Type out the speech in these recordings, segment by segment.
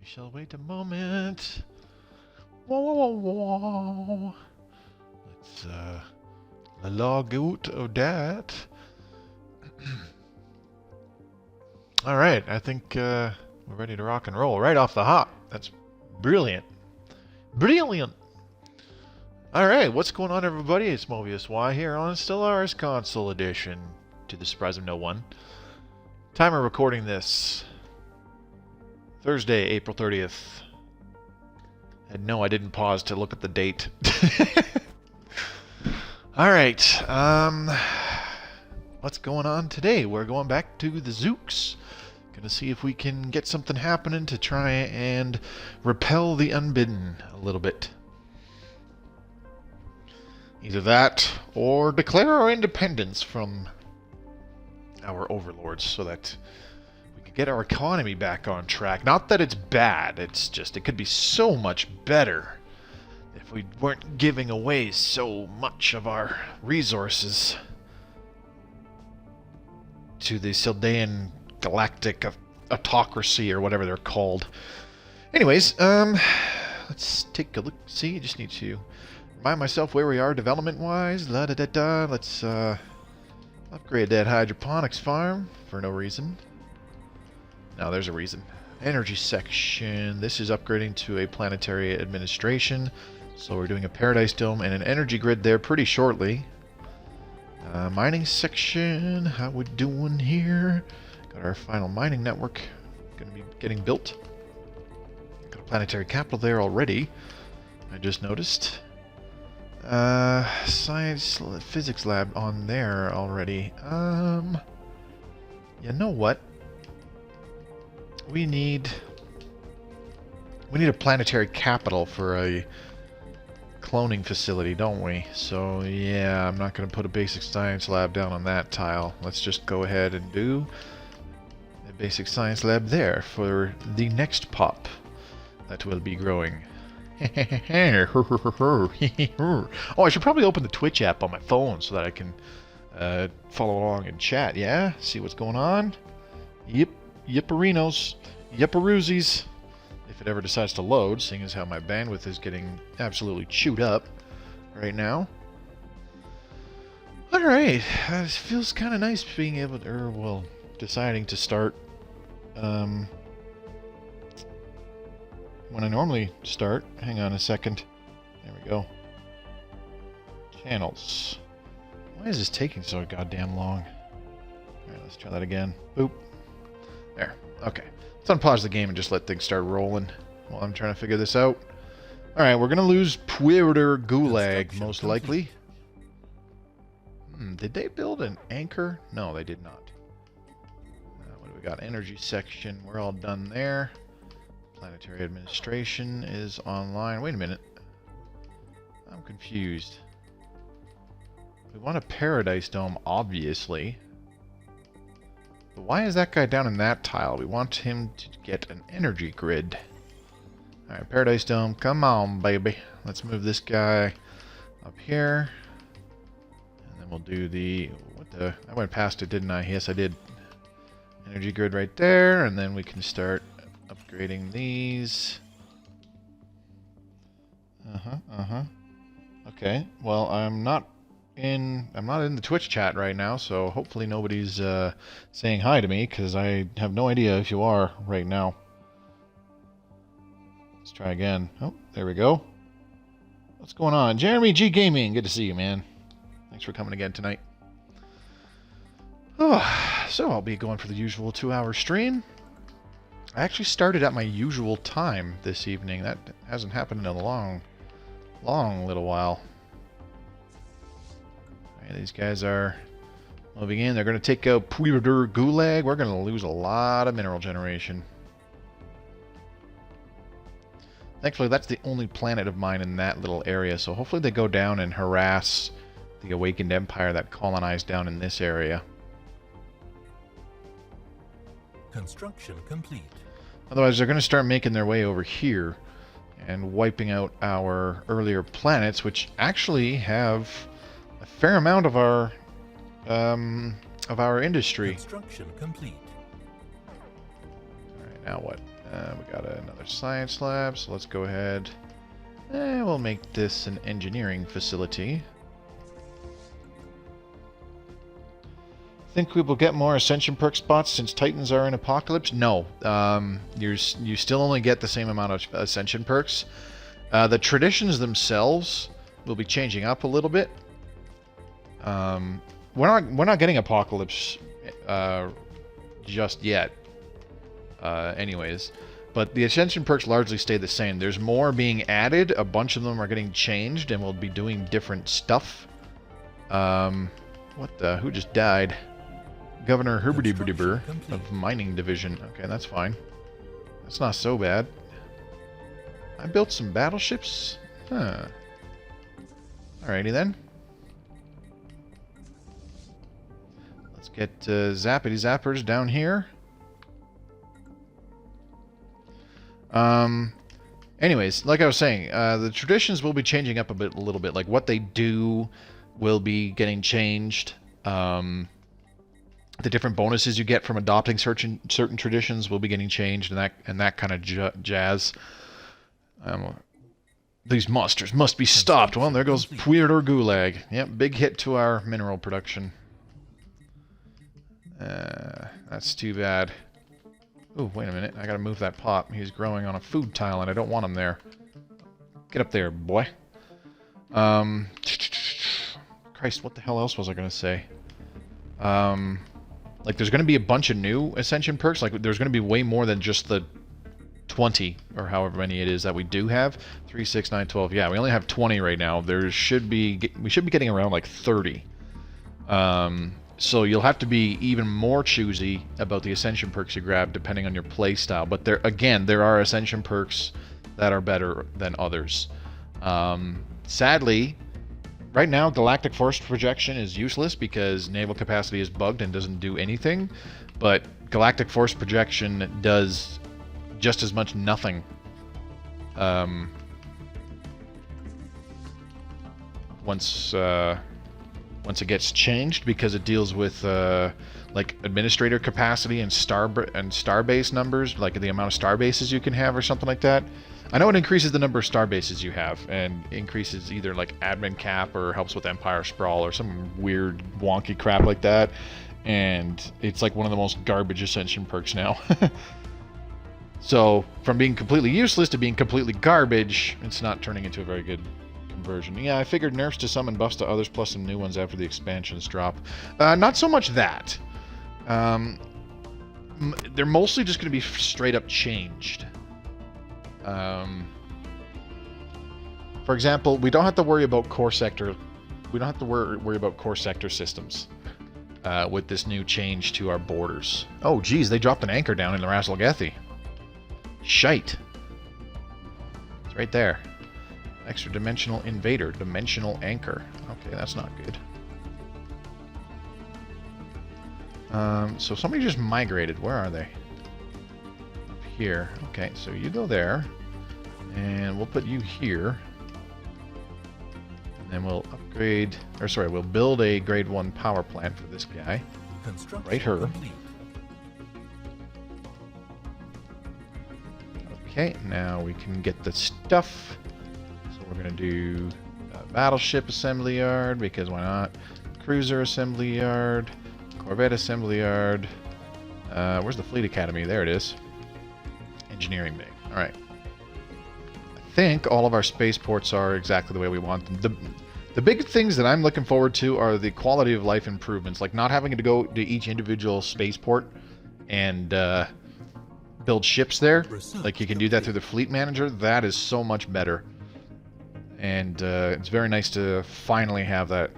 shall wait a moment. Whoa, whoa, whoa, whoa. Let's log out of that. All right, I think we're ready to rock and roll right off the hop. That's brilliant. Brilliant! Alright, what's going on, everybody? It's Mobius Y here on Stellaris Console Edition, to the surprise of no one. Time of recording this, Thursday, April 30th. And no, I didn't pause to look at the date. Alright, what's going on today? We're going back to the Zukes. Gonna see if we can get something happening to try and repel the Unbidden a little bit. Either that, or declare our independence from our overlords so that we can get our economy back on track. Not that it's bad, it's just it could be so much better if we weren't giving away so much of our resources to the Sildaean galactic autocracy or whatever they're called. Anyways, let's take a look. See, I just need to remind myself where we are development-wise. Let's upgrade that hydroponics farm for no reason. Now there's a reason. Energy section. This is upgrading to a planetary administration. So we're doing a paradise dome and an energy grid there pretty shortly. Mining section. How we doing here? Got our final mining network going to be getting built. Got a planetary capital there already. I just noticed. Science physics lab on there already. You know what? We need a planetary capital for a cloning facility, don't we? So yeah, I'm not going to put a basic science lab down on that tile. Let's just go ahead and do a basic science lab there for the next pop that will be growing. Oh, I should probably open the Twitch app on my phone so that I can follow along and chat, yeah? See what's going on? Yep, yipperinos, yipperoozies. If it ever decides to load, seeing as how my bandwidth is getting absolutely chewed up right now. Alright, it feels kind of nice being able to, or, well, deciding to start when I normally start. Hang on a second. There we go. Channels. Why is this taking so goddamn long? Alright, let's try that again. Boop. There. Okay. Let's unpause the game and just let things start rolling while I'm trying to figure this out. Alright, we're going to lose Puerto Gulag, most likely. Did they build an anchor? No, they did not. What do we got? Energy section. We're all done there. Planetary administration is online. Wait a minute. I'm confused. We want a paradise dome, obviously. But why is that guy down in that tile? We want him to get an energy grid. Alright, paradise dome. Come on, baby. Let's move this guy up here. And then we'll do the... What the... I went past it, didn't I? Yes, I did. Energy grid right there. And then we can start upgrading these. Okay, well, I'm not in the Twitch chat right now, so hopefully nobody's saying hi to me, because I have no idea if you are right now. Let's try again. Oh, there we go. What's going on? Jeremy G Gaming, good to see you, man. Thanks for coming again tonight. Oh, so I'll be going for the usual 2-hour stream. I actually started at my usual time this evening. That hasn't happened in a long little while. Alright, these guys are moving in. They're going to take out Puerto Gulag. We're going to lose a lot of mineral generation. Thankfully, that's the only planet of mine in that little area, so hopefully they go down and harass the Awakened Empire that colonized down in this area. Construction complete. Otherwise, they're going to start making their way over here and wiping out our earlier planets, which actually have a fair amount of our industry. Construction complete. All right, Now what? We got another science lab, so let's go ahead. We'll make this an engineering facility. Think we will get more Ascension perk spots since Titans are in Apocalypse? No. You still only get the same amount of Ascension perks. The traditions themselves will be changing up a little bit. We're not getting Apocalypse just yet. Anyways, but the Ascension perks largely stay the same. There's more being added. A bunch of them are getting changed, and we'll be doing different stuff. What the? Who just died? Governor Herberty of Mining Division. Okay, that's fine. That's not so bad. I built some battleships? Huh. Alrighty then. Let's get zappity zappers down here. Anyways, like I was saying, the traditions will be changing up a little bit. Like what they do will be getting changed. The different bonuses you get from adopting certain traditions will be getting changed, and that kind of jazz. These monsters must be stopped. Well, there goes Puerto Gulag. Yep, big hit to our mineral production. That's too bad. Oh, wait a minute. I gotta move that pop. He's growing on a food tile, and I don't want him there. Get up there, boy. Christ, what the hell else was I gonna say? Like, there's gonna be a bunch of new Ascension perks. Like, there's gonna be way more than just the 20, or however many it is that we do have. 3, 6, 9, 12. Yeah, we only have 20 right now. We should be getting around, like, 30. So you'll have to be even more choosy about the Ascension perks you grab, depending on your playstyle. But there are Ascension perks that are better than others. Sadly, right now, Galactic Force Projection is useless because naval capacity is bugged and doesn't do anything. But Galactic Force Projection does just as much nothing. Once it gets changed, because it deals with like administrator capacity and starbase numbers, like the amount of starbases you can have or something like that. I know it increases the number of starbases you have and increases either like admin cap or helps with Empire Sprawl or some weird wonky crap like that. And it's like one of the most garbage Ascension perks now. So from being completely useless to being completely garbage, it's not turning into a very good conversion. Yeah, I figured nerfs to some and buffs to others plus some new ones after the expansions drop. Not so much that. They're mostly just going to be straight up changed. For example, we don't have to worry about core sector. We don't have to worry about core sector systems with this new change to our borders. Oh, geez, they dropped an anchor down in the Razzlegethi. Shite. It's right there. Extra dimensional invader, dimensional anchor. Okay, that's not good. So somebody just migrated. Where are they? Up here. Okay, so you go there. And we'll put you here. And then we'll upgrade, or sorry, we'll build a grade 1 power plant for this guy. Right here. Complete. Okay, now we can get the stuff. So we're going to do a battleship assembly yard, because why not? Cruiser assembly yard, Corvette assembly yard. Where's the Fleet Academy? There it is. Engineering bay. Alright. I think all of our spaceports are exactly the way we want them. The big things that I'm looking forward to are the quality of life improvements, like not having to go to each individual spaceport and build ships there. Like you can do that through the fleet manager. That is so much better. And it's very nice to finally have that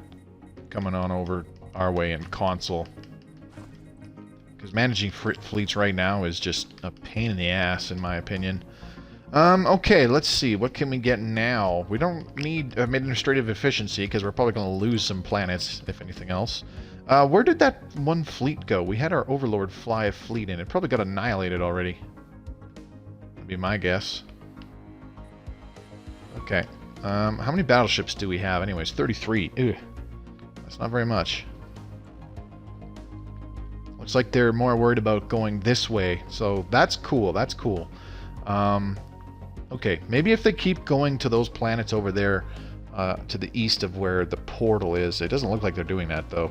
coming on over our way in console. Because managing fleets right now is just a pain in the ass, in my opinion. Okay, let's see. What can we get now? We don't need administrative efficiency, because we're probably going to lose some planets, if anything else. Where did that one fleet go? We had our Overlord fly a fleet in. It probably got annihilated already. That'd be my guess. Okay. How many battleships do we have? Anyways, 33. Ew. That's not very much. Looks like they're more worried about going this way. So that's cool. That's cool. Okay, maybe if they keep going to those planets over there to the east of where the portal is. It doesn't look like they're doing that, though.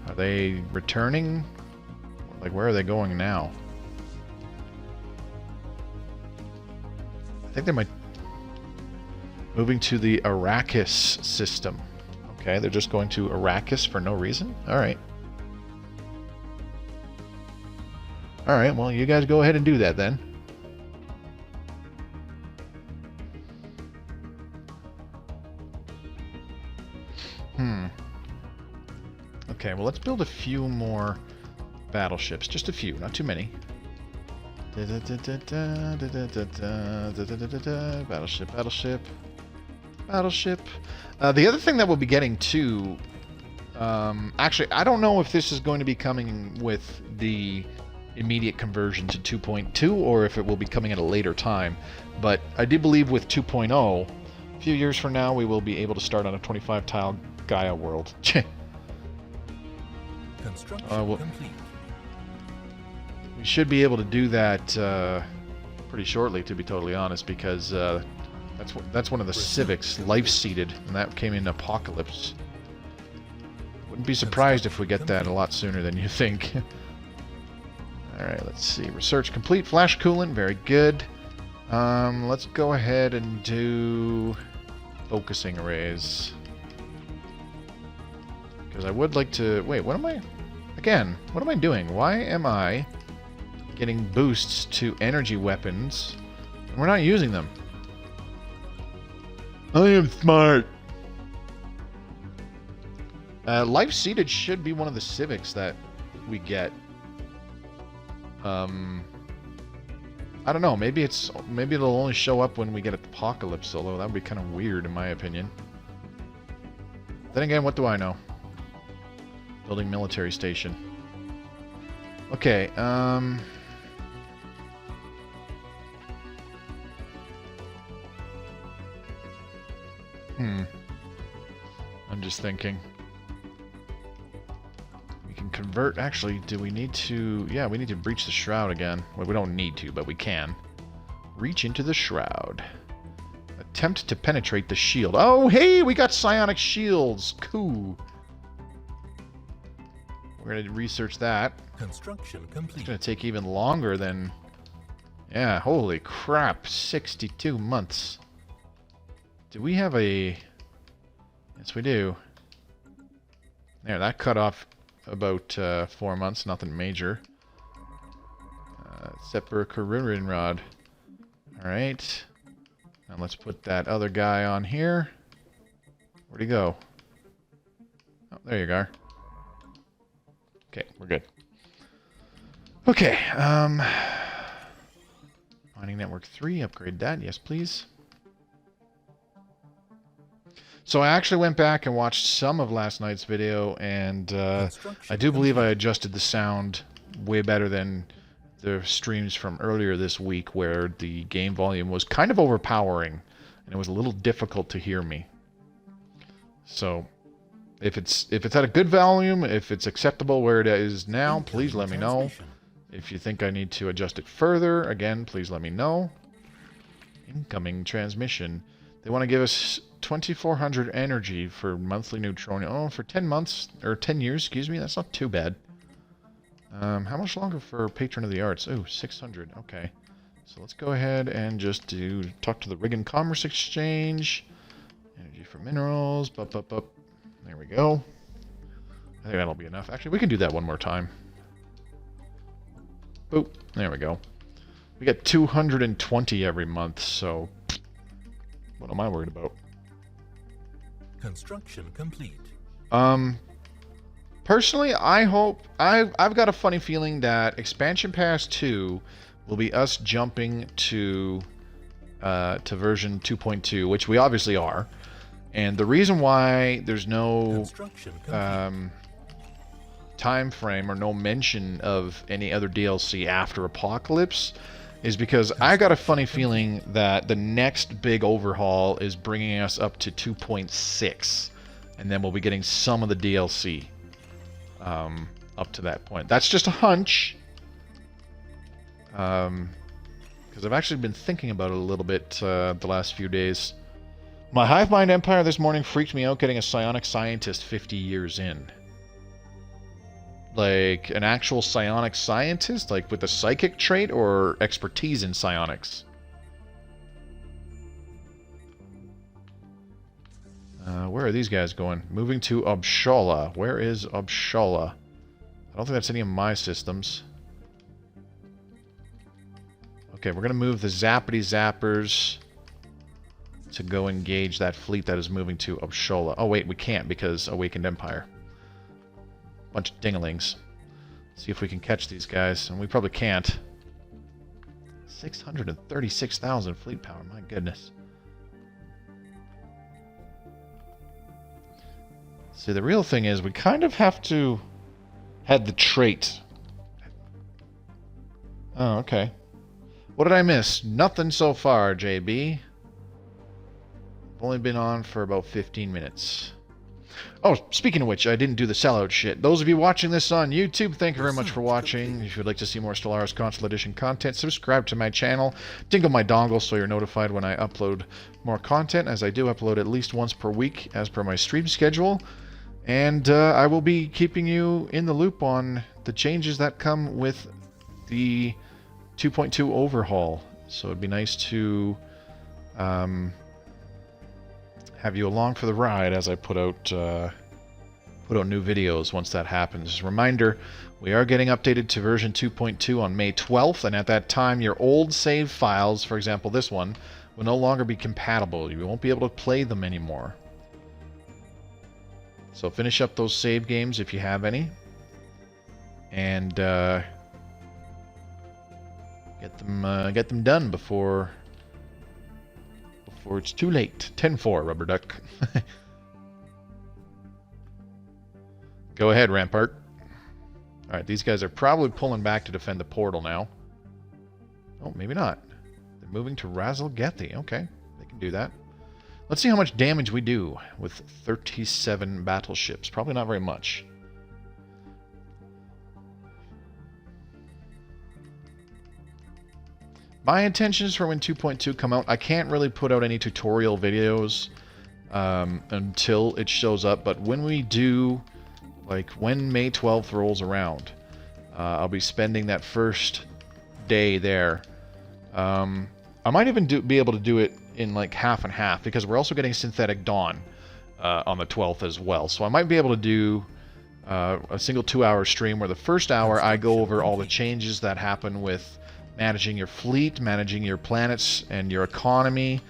Are they returning? Like, where are they going now? I think they might... Moving to the Arrakis system. Okay, they're just going to Arrakis for no reason? Alright. Alright, well, you guys go ahead and do that, then. Okay, well, let's build a few more battleships. Just a few, not too many. Battleship, battleship, battleship. The other thing that we'll be getting too... actually, I don't know if this is going to be coming with the immediate conversion to 2.2 or if it will be coming at a later time. But I do believe with 2.0, a few years from now, we will be able to start on a 25-tile Gaia world. Construction complete. We should be able to do that pretty shortly, to be totally honest, because that's one of the civics, life-seeded, and that came in Apocalypse. Wouldn't be surprised if we get that a lot sooner than you think. Alright, let's see. Research complete. Flash coolant, very good. Let's go ahead and do focusing arrays. Because I would like to... Wait, what am I... Again, what am I doing? Why am I getting boosts to energy weapons and we're not using them? I am smart. Life Seeded should be one of the civics that we get. I don't know. Maybe it'll only show up when we get Apocalypse, although that would be kind of weird in my opinion. Then again, what do I know? Building military station. Okay, I'm just thinking. We can convert... Actually, do we need to... Yeah, we need to breach the shroud again. Well, we don't need to, but we can. Reach into the shroud. Attempt to penetrate the shield. Oh, hey! We got psionic shields! Cool. We're going to research that. Construction complete. It's going to take even longer than... Yeah, holy crap. 62 months. Do we have a... Yes, we do. There, that cut off about 4 months. Nothing major. Separacurin rod. Alright. Now let's put that other guy on here. Where'd he go? Oh, there you are. Okay, we're good. Okay, Mining Network 3, upgrade that. Yes, please. So I actually went back and watched some of last night's video, and I do believe I adjusted the sound way better than the streams from earlier this week, where the game volume was kind of overpowering, and it was a little difficult to hear me. So... If it's at a good volume, if it's acceptable where it is now, please let me know. If you think I need to adjust it further, again, please let me know. Incoming transmission. They want to give us 2,400 energy for monthly neutronium. Oh, for 10 months, or 10 years, excuse me, that's not too bad. How much longer for Patron of the Arts? Oh, 600, okay. So let's go ahead and just talk to the Riggin Commerce Exchange. Energy for minerals, There we go. I think that'll be enough. Actually, we can do that one more time. Boop. There we go. We get 220 every month, so... What am I worried about? Construction complete. Personally, I hope... I've got a funny feeling that Expansion Pass 2 will be us jumping to version 2.2, which we obviously are. And the reason why there's no time frame or no mention of any other DLC after Apocalypse is because I got a funny feeling that the next big overhaul is bringing us up to 2.6, and then we'll be getting some of the DLC up to that point. That's just a hunch. Because I've actually been thinking about it a little bit the last few days. My hive mind empire this morning freaked me out getting a psionic scientist 50 years in. Like, an actual psionic scientist? Like, with a psychic trait or expertise in psionics? Where are these guys going? Moving to Obshala. Where is Obshala? I don't think that's any of my systems. Okay, we're going to move the Zappity Zappers to go engage that fleet that is moving to Obshala. Oh, wait, we can't because Awakened Empire. Bunch of dinglings. See if we can catch these guys, and we probably can't. 636,000 fleet power, my goodness. See, the real thing is we kind of have to head the trait. Oh, okay. What did I miss? Nothing so far, JB. I've only been on for about 15 minutes. Oh, speaking of which, I didn't do the sellout shit. Those of you watching this on YouTube, thank you very much for watching. If you'd like to see more Stellaris Console Edition content, subscribe to my channel. Dingle my dongle so you're notified when I upload more content, as I do upload at least once per week as per my stream schedule. And I will be keeping you in the loop on the changes that come with the 2.2 overhaul. So it'd be nice to have you along for the ride as I put out new videos once that happens. Reminder, we are getting updated to version 2.2 on May 12th, and at that time your old save files, for example this one, will no longer be compatible. You won't be able to play them anymore. So finish up those save games if you have any, and get them done before it's too late. 10-4, Rubber Duck. Go ahead, Rampart. Alright, these guys are probably pulling back to defend the portal now. Oh, maybe not. They're moving to Razzle Gethi. Okay, they can do that. Let's see how much damage we do with 37 battleships. Probably not very much. My intentions for when 2.2 come out, I can't really put out any tutorial videos until it shows up, but when we do, like when May 12th rolls around, I'll be spending that first day there. I might even be able to do it in like half and half, because we're also getting Synthetic Dawn on the 12th as well. So I might be able to do a single 2-hour stream where the first hour I go over all the changes that happen with managing your fleet, managing your planets and your economy,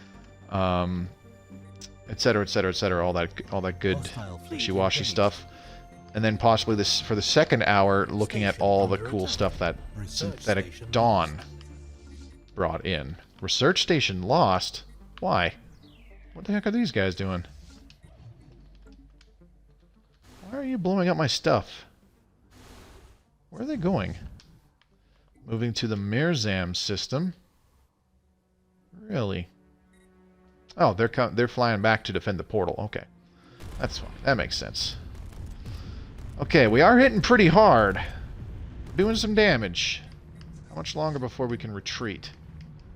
etc., etc., etc., all that good wishy-washy stuff. And then possibly this for the second hour, looking at all the cool stuff that Synthetic Dawn brought in. Research station lost? Why? What the heck are these guys doing? Why are you blowing up my stuff? Where are they going? Moving to the Mirzam system. Really? Oh, they're flying back to defend the portal. Okay. That's fine. That makes sense. Okay, we are hitting pretty hard. Doing some damage. How much longer before we can retreat?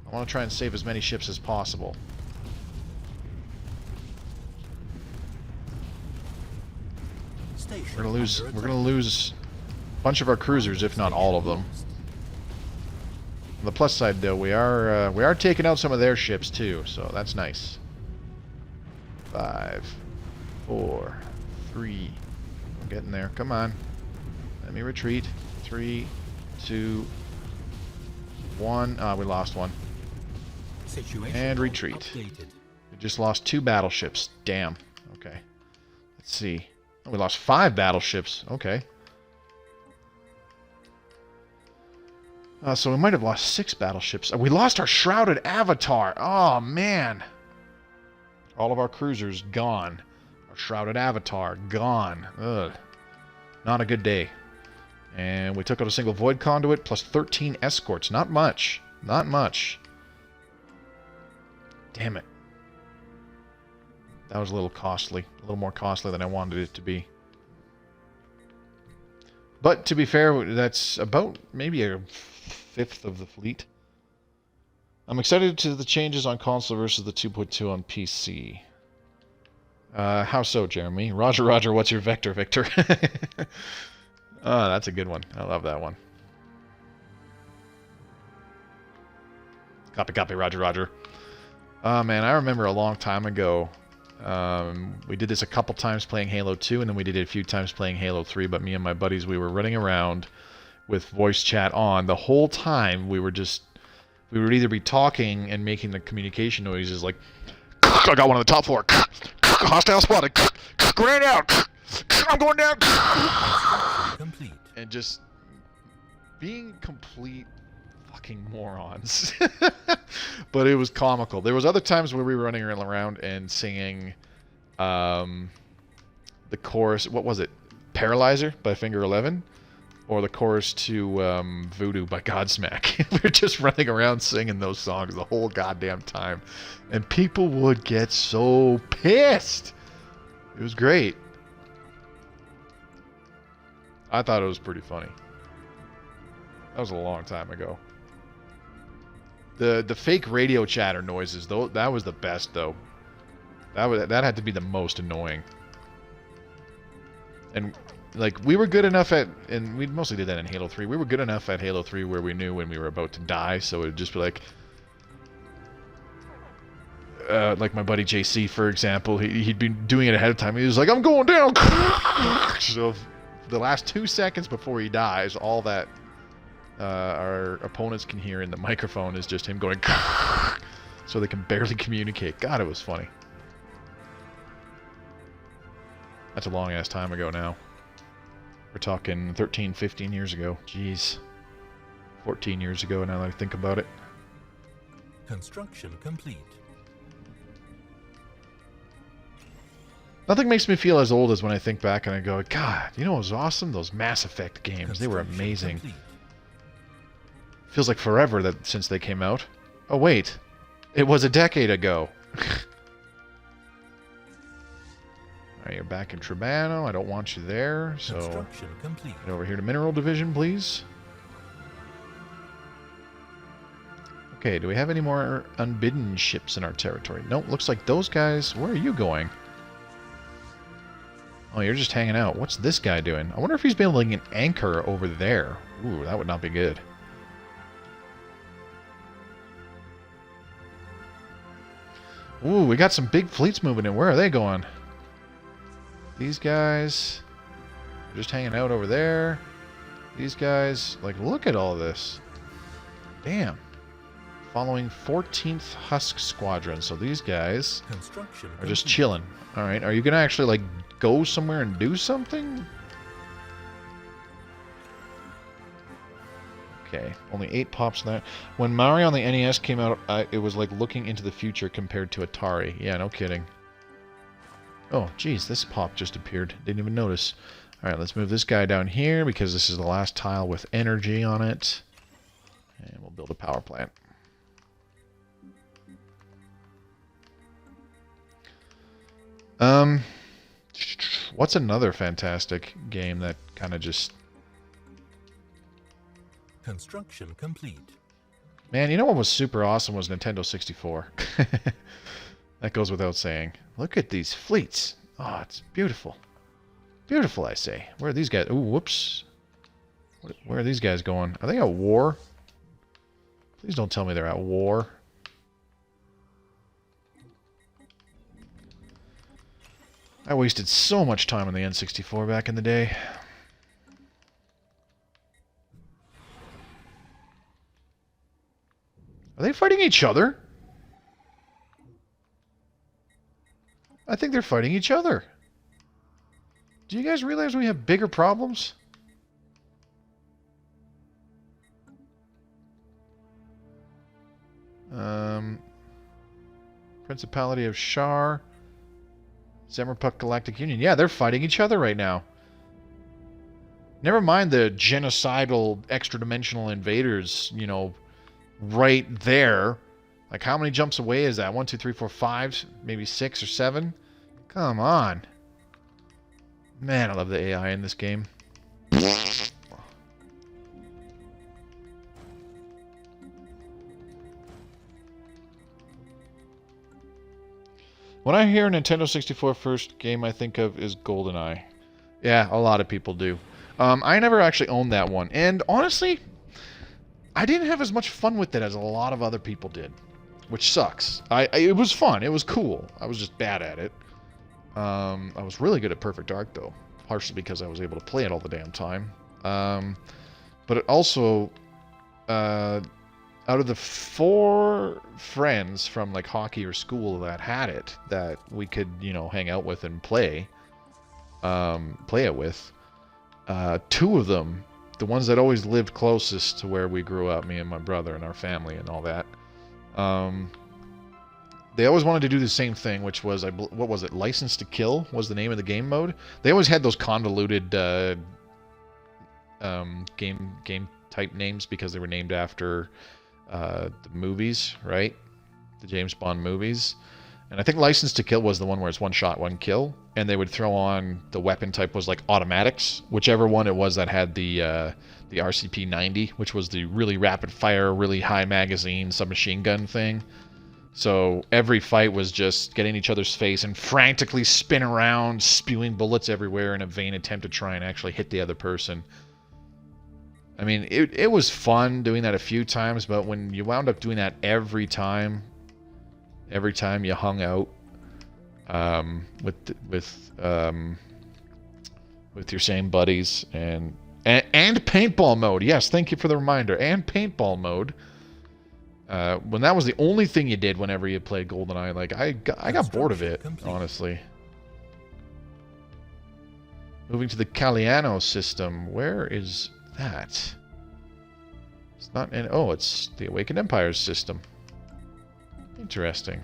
I want to try and save as many ships as possible. We're gonna lose a bunch of our cruisers, if not all of them. On the plus side, though, we are taking out some of their ships too, so that's nice. 5, 4, 3. I'm getting there. Come on. Let me retreat. 3, 2, 1. Ah, we lost one. And retreat. We just lost 2 battleships. Damn. Okay. Let's see. Oh, we lost 5 battleships. Okay. So we might have lost 6 battleships. We lost our Shrouded Avatar. Oh, man. All of our cruisers gone. Our Shrouded Avatar gone. Ugh. Not a good day. And we took out a single Void Conduit plus 13 escorts. Not much. Not much. Damn it. That was a little costly. A little more costly than I wanted it to be. But to be fair, that's about maybe a fifth of the fleet. I'm excited to the changes on console versus the 2.2 on PC. How so, Jeremy? Roger, Roger, what's your vector, Victor? Oh, that's a good one. I love that one. Copy, copy, Roger, Roger. Man, I remember a long time ago, we did this a couple times playing Halo 2, and then we did it a few times playing Halo 3, but me and my buddies, we were running around with voice chat on. The whole time, we would either be talking and making the communication noises like, I got one on the top floor, hostile spotted, grenade out, I'm going down, Complete. and just being complete fucking morons. But it was comical. There was other times where we were running around and singing the chorus. What was it? Paralyzer by Finger 11, or the chorus to Voodoo by Godsmack. We were just running around singing those songs the whole goddamn time, and people would get so pissed. It was great. I thought it was pretty funny. That was a long time ago. The fake radio chatter noises, though, that was the best, though. That had to be the most annoying. And like, we were good enough at, and we mostly did that in Halo 3. We were good enough at Halo 3 where we knew when we were about to die, so it would just be like my buddy JC, for example, he'd been doing it ahead of time. He was like, I'm going down. So the last 2 seconds before he dies, all that our opponents can hear in the microphone is just him going so they can barely communicate. God, it was funny. That's a long ass time ago now. We're talking 13, 15 years ago. Jeez. 14 years ago now that I think about it. Construction complete. Nothing makes me feel as old as when I think back and I go, God, you know what was awesome? Those Mass Effect games. They were amazing. Complete. Feels like forever that since they came out. Oh, wait. It was a decade ago. Alright, you're back in Tribano. I don't want you there, so... Construction complete. Get over here to Mineral Division, please. Okay, do we have any more Unbidden ships in our territory? Nope, looks like those guys... Where are you going? Oh, you're just hanging out. What's this guy doing? I wonder if he's building an anchor over there. Ooh, that would not be good. Ooh, we got some big fleets moving in. Where are they going? These guys are just hanging out over there. These guys, like, look at all this. Damn. Following 14th Husk Squadron. So these guys are just chilling. Alright, are you going to actually, like, go somewhere and do something? Okay, only 8 pops in that. When Mario on the NES came out, it was like looking into the future compared to Atari. Yeah, no kidding. Oh, geez, this pop just appeared. Didn't even notice. Alright, let's move this guy down here because this is the last tile with energy on it. And we'll build a power plant. What's another fantastic game that kind of just... Construction complete. Man, you know what was super awesome was Nintendo 64. That goes without saying. Look at these fleets. Oh, it's beautiful. Beautiful, I say. Where are these guys? Ooh, whoops. Where are these guys going? Are they at war? Please don't tell me they're at war. I wasted so much time on the N64 back in the day. Are they fighting each other? I think they're fighting each other. Do you guys realize we have bigger problems? Principality of Shar. Zemerpuck Galactic Union. Yeah, they're fighting each other right now. Never mind the genocidal extra-dimensional invaders, you know, right there. Like, how many jumps away is that? 1, 2, 3, 4, 5, maybe 6 or 7? Come on. Man, I love the AI in this game. When I hear Nintendo 64, first game I think of is GoldenEye. Yeah, a lot of people do. I never actually owned that one, and honestly, I didn't have as much fun with it as a lot of other people did, which sucks. It was fun. It was cool. I was just bad at it. I was really good at Perfect Dark, though, partially because I was able to play it all the damn time. But it also, out of the 4 friends from like hockey or school that had it, that we could, you know, hang out with and play it with, 2 of them, the ones that always lived closest to where we grew up, me and my brother and our family and all that, they always wanted to do the same thing, which was, what was it, License to Kill was the name of the game mode. They always had those convoluted game type names because they were named after the movies, right? The James Bond movies. And I think License to Kill was the one where it's one shot, one kill. And they would throw on, the weapon type was like automatics, whichever one it was that had the RCP-90, which was the really rapid fire, really high magazine submachine gun thing. So every fight was just get in each other's face and frantically spin around, spewing bullets everywhere in a vain attempt to try and actually hit the other person. I mean, it was fun doing that a few times, but when you wound up doing that every time you hung out with your same buddies and paintball mode. Yes, thank you for the reminder. And paintball mode. When that was the only thing you did whenever you played GoldenEye, like I got bored of it, honestly. Moving to the Caliano system. Where is that? It's not in... Oh, it's the Awakened Empires system. Interesting.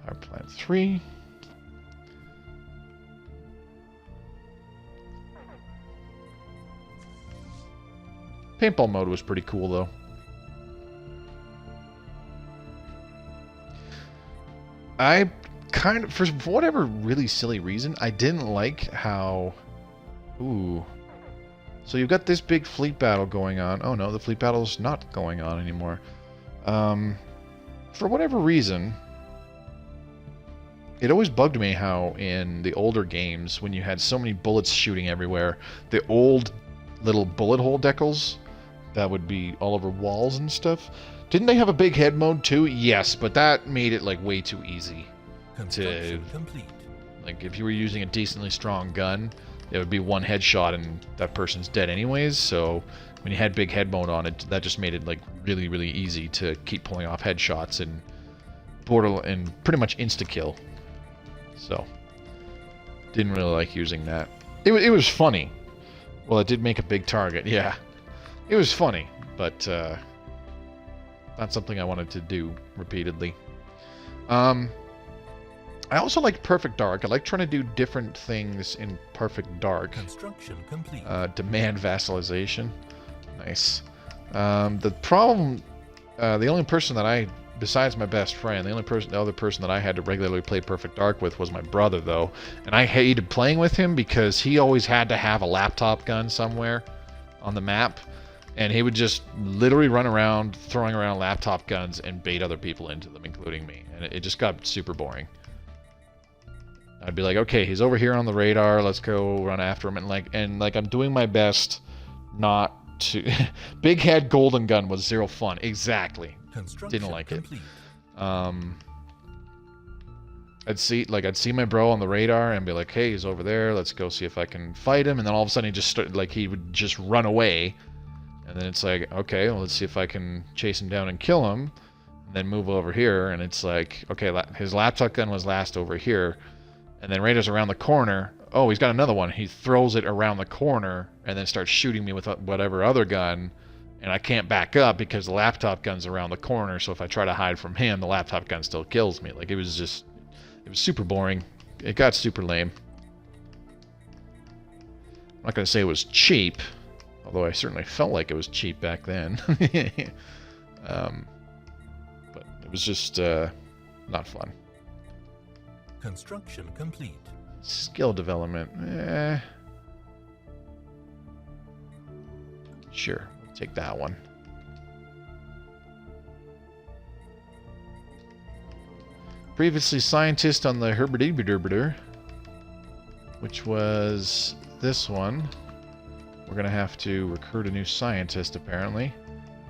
Power Plant 3. Paintball mode was pretty cool, though. I kind of, for whatever really silly reason, I didn't like how... Ooh. So you've got this big fleet battle going on. Oh no, the fleet battle's not going on anymore. For whatever reason, it always bugged me how in the older games, when you had so many bullets shooting everywhere, the old little bullet hole decals that would be all over walls and stuff, didn't they have a big head mode too? Yes, but that made it like way too easy to complete. Like if you were using a decently strong gun, it would be one headshot and that person's dead anyways. So when you had big head mode on it, that just made it like really, really easy to keep pulling off headshots and pretty much insta kill. So didn't really like using that. It was funny. Well, it did make a big target. Yeah, it was funny, but not something I wanted to do repeatedly. I also liked Perfect Dark. I like trying to do different things in Perfect Dark. Construction complete. Demand vassalization. Nice. The problem, the only person that I, besides my best friend, the other person that I had to regularly play Perfect Dark with was my brother, though. And I hated playing with him because he always had to have a laptop gun somewhere on the map. And he would just literally run around throwing around laptop guns and bait other people into them, including me. And it just got super boring. I'd be like, okay, he's over here on the radar. Let's go run after him. And like I'm doing my best not to... Big head golden gun was zero fun. Exactly. Didn't like complete. It. I'd see my bro on the radar and be like, hey, he's over there. Let's go see if I can fight him. And then all of a sudden he would just run away. And then it's like, okay, well, let's see if I can chase him down and kill him. And then move over here. And it's like, okay, his laptop gun was last over here. And then right as around the corner, oh, he's got another one. He throws it around the corner and then starts shooting me with whatever other gun. And I can't back up because the laptop gun's around the corner. So if I try to hide from him, the laptop gun still kills me. Like, it was super boring. It got super lame. I'm not going to say it was cheap, although I certainly felt like it was cheap back then. But it was just not fun. Construction complete. Skill development. Sure, we'll take that one. Previously scientist on the Herbidibidirbiter, which was this one. We're going to have to recruit a new scientist, apparently.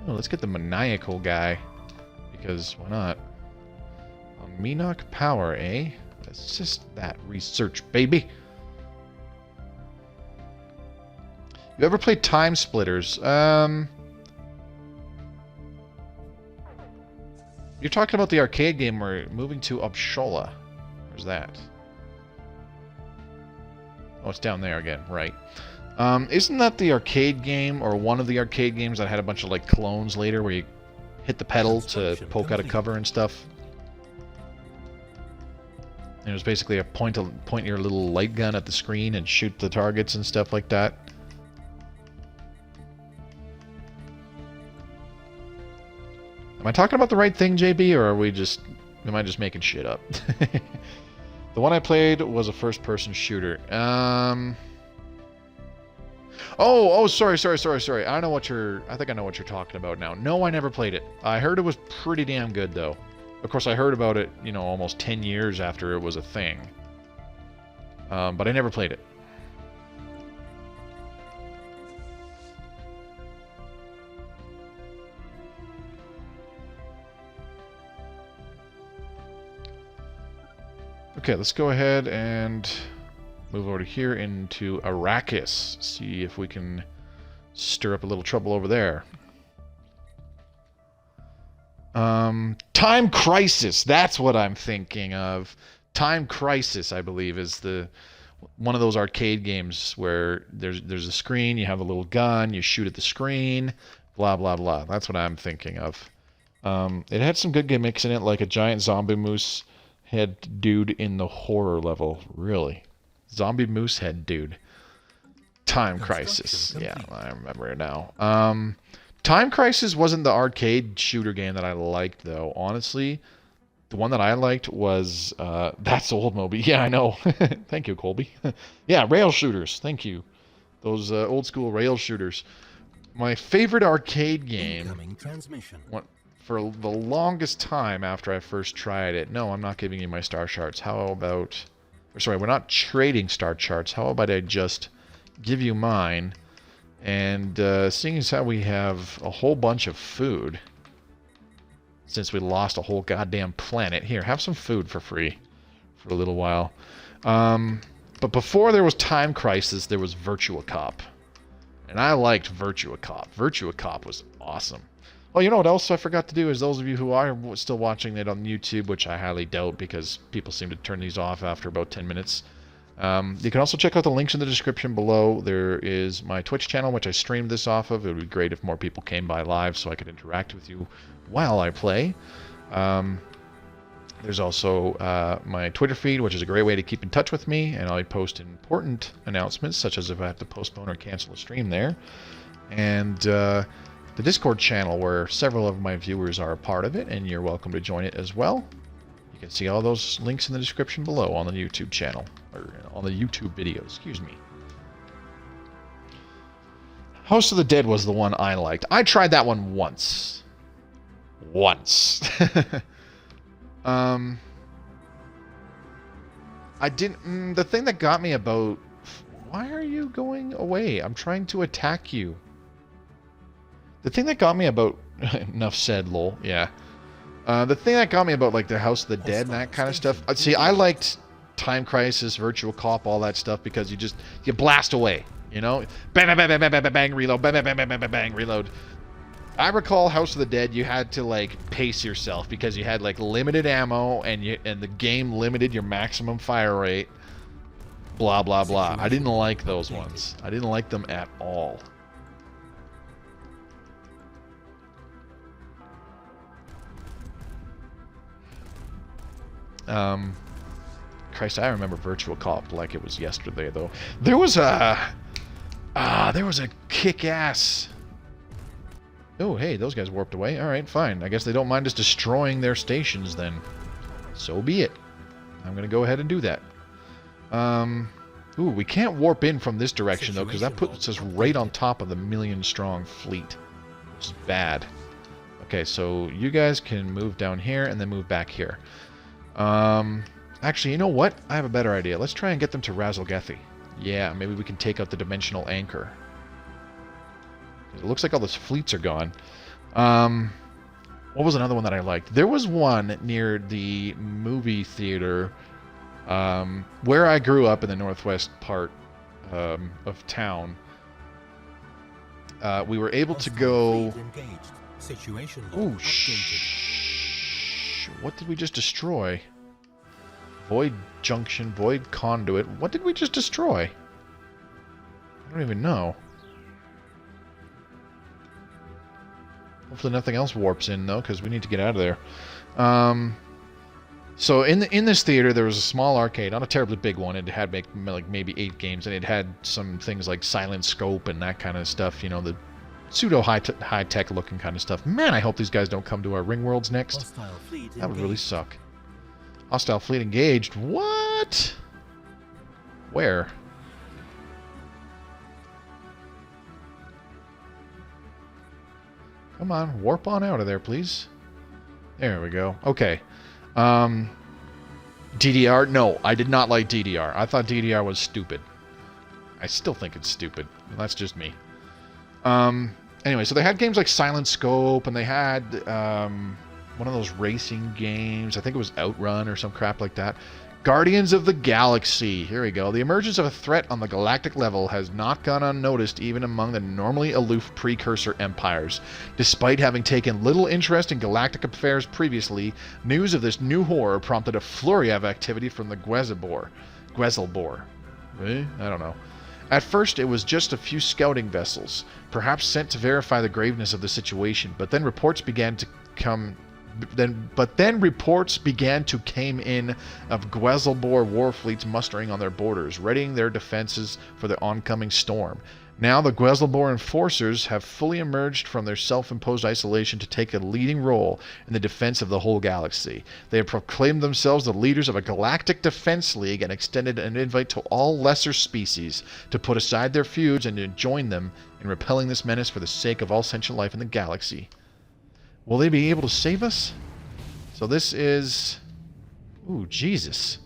Oh, let's get the maniacal guy, because why not? Menoch Power, eh? Assist that research, baby! You ever played Time Splitters? You're talking about the arcade game we're moving to Upshola. Where's that? Oh, it's down there again, right. Isn't that the arcade game, or one of the arcade games that had a bunch of, like, clones later, where you hit the pedal to poke out a cover and stuff? And it was basically a point your little light gun at the screen and shoot the targets and stuff like that. Am I talking about the right thing, JB, or am I just making shit up? The one I played was a first-person shooter. Oh, sorry. I think I know what you're talking about now. No, I never played it. I heard it was pretty damn good, though. Of course, I heard about it, you know, almost 10 years after it was a thing. But I never played it. Okay, let's go ahead and move over to here into Arrakis. See if we can stir up a little trouble over there. Time Crisis, that's what I'm thinking of. Time Crisis, I believe, is one of those arcade games where there's a screen, you have a little gun, you shoot at the screen, blah, blah, blah. That's what I'm thinking of. It had some good gimmicks in it, like a giant zombie moose head dude in the horror level. Really? Zombie moose head dude. Time Crisis. Yeah, I remember it now. Time Crisis wasn't the arcade shooter game that I liked, though. Honestly, the one that I liked was... that's old, Moby. Yeah, I know. Thank you, Colby. Yeah, rail shooters. Thank you. Those old-school rail shooters. My favorite arcade game... for the longest time after I first tried it... No, I'm not giving you my star charts. How about... Sorry, we're not trading star charts. How about I just give you mine... And seeing as how we have a whole bunch of food, since we lost a whole goddamn planet, here, have some food for free for a little while. But before there was Time Crisis, there was Virtua Cop. And I liked Virtua Cop. Virtua Cop was awesome. Well, you know what else I forgot to do is those of you who are still watching it on YouTube, which I highly doubt because people seem to turn these off after about 10 minutes. You can also check out the links in the description below. There is my Twitch channel, which I streamed this off of. It would be great if more people came by live so I could interact with you while I play. There's also my Twitter feed, which is a great way to keep in touch with me, and I post important announcements, such as if I have to postpone or cancel a stream there. And the Discord channel, where several of my viewers are a part of it, and you're welcome to join it as well. You can see all those links in the description below on the YouTube channel. Or on the YouTube video, excuse me. House of the Dead was the one I liked. I tried that one once. I didn't... the thing that got me about... Why are you going away? I'm trying to attack you. The thing that got me about... Enough said, lol. Yeah. The thing that got me about, like, the House of the Dead and that kind of stuff... See, I liked... Time Crisis, Virtua Cop, all that stuff, because you blast away, you know? Bang, bang, bang, bang, bang, bang, bang, reload, bang, bang, bang, bang, bang, bang, reload. I recall House of the Dead, you had to, like, pace yourself, because you had, like, limited ammo, and the game limited your maximum fire rate, blah, blah, blah. I didn't like those ones. I didn't like them at all. Christ, I remember Virtua Cop like it was yesterday, though. There was a kick-ass... Oh, hey, those guys warped away. Alright, fine. I guess they don't mind us destroying their stations, then. So be it. I'm gonna go ahead and do that. Ooh, we can't warp in from this direction, though, because that puts us right on top of the million-strong fleet. Which is bad. Okay, so you guys can move down here and then move back here. Actually, you know what? I have a better idea. Let's try and get them to Razelgethi. Yeah, maybe we can take out the dimensional anchor. It looks like all those fleets are gone. What was another one that I liked? There was one near the movie theater where I grew up in the northwest part of town. We were able to go... Ooh, what did we just destroy? Void junction, void conduit. What did we just destroy? I don't even know. Hopefully nothing else warps in, though, because we need to get out of there. So in this theater, there was a small arcade, not a terribly big one. It had like maybe 8 games, and it had some things like silent scope and that kind of stuff. You know, the pseudo high-tech looking kind of stuff. Man, I hope these guys don't come to our ring worlds next. That would really suck. Hostile fleet engaged. What? Where? Come on, warp on out of there, please. There we go. Okay. DDR? No, I did not like DDR. I thought DDR was stupid. I still think it's stupid. That's just me. Anyway, so they had games like Silent Scope, and they had one of those racing games. I think it was Outrun or some crap like that. Guardians of the Galaxy. Here we go. The emergence of a threat on the galactic level has not gone unnoticed even among the normally aloof precursor empires. Despite having taken little interest in galactic affairs previously, news of this new horror prompted a flurry of activity from the Gwezelbor. I don't know. At first, it was just a few scouting vessels, perhaps sent to verify the graveness of the situation, but then reports began to come in of Gwezelbor war fleets mustering on their borders, readying their defenses for the oncoming storm. Now the Gwezelbor enforcers have fully emerged from their self-imposed isolation to take a leading role in the defense of the whole galaxy. They have proclaimed themselves the leaders of a galactic defense league and extended an invite to all lesser species to put aside their feuds and to join them in repelling this menace for the sake of all sentient life in the galaxy. Will they be able to save us? So this is... Ooh, Jesus.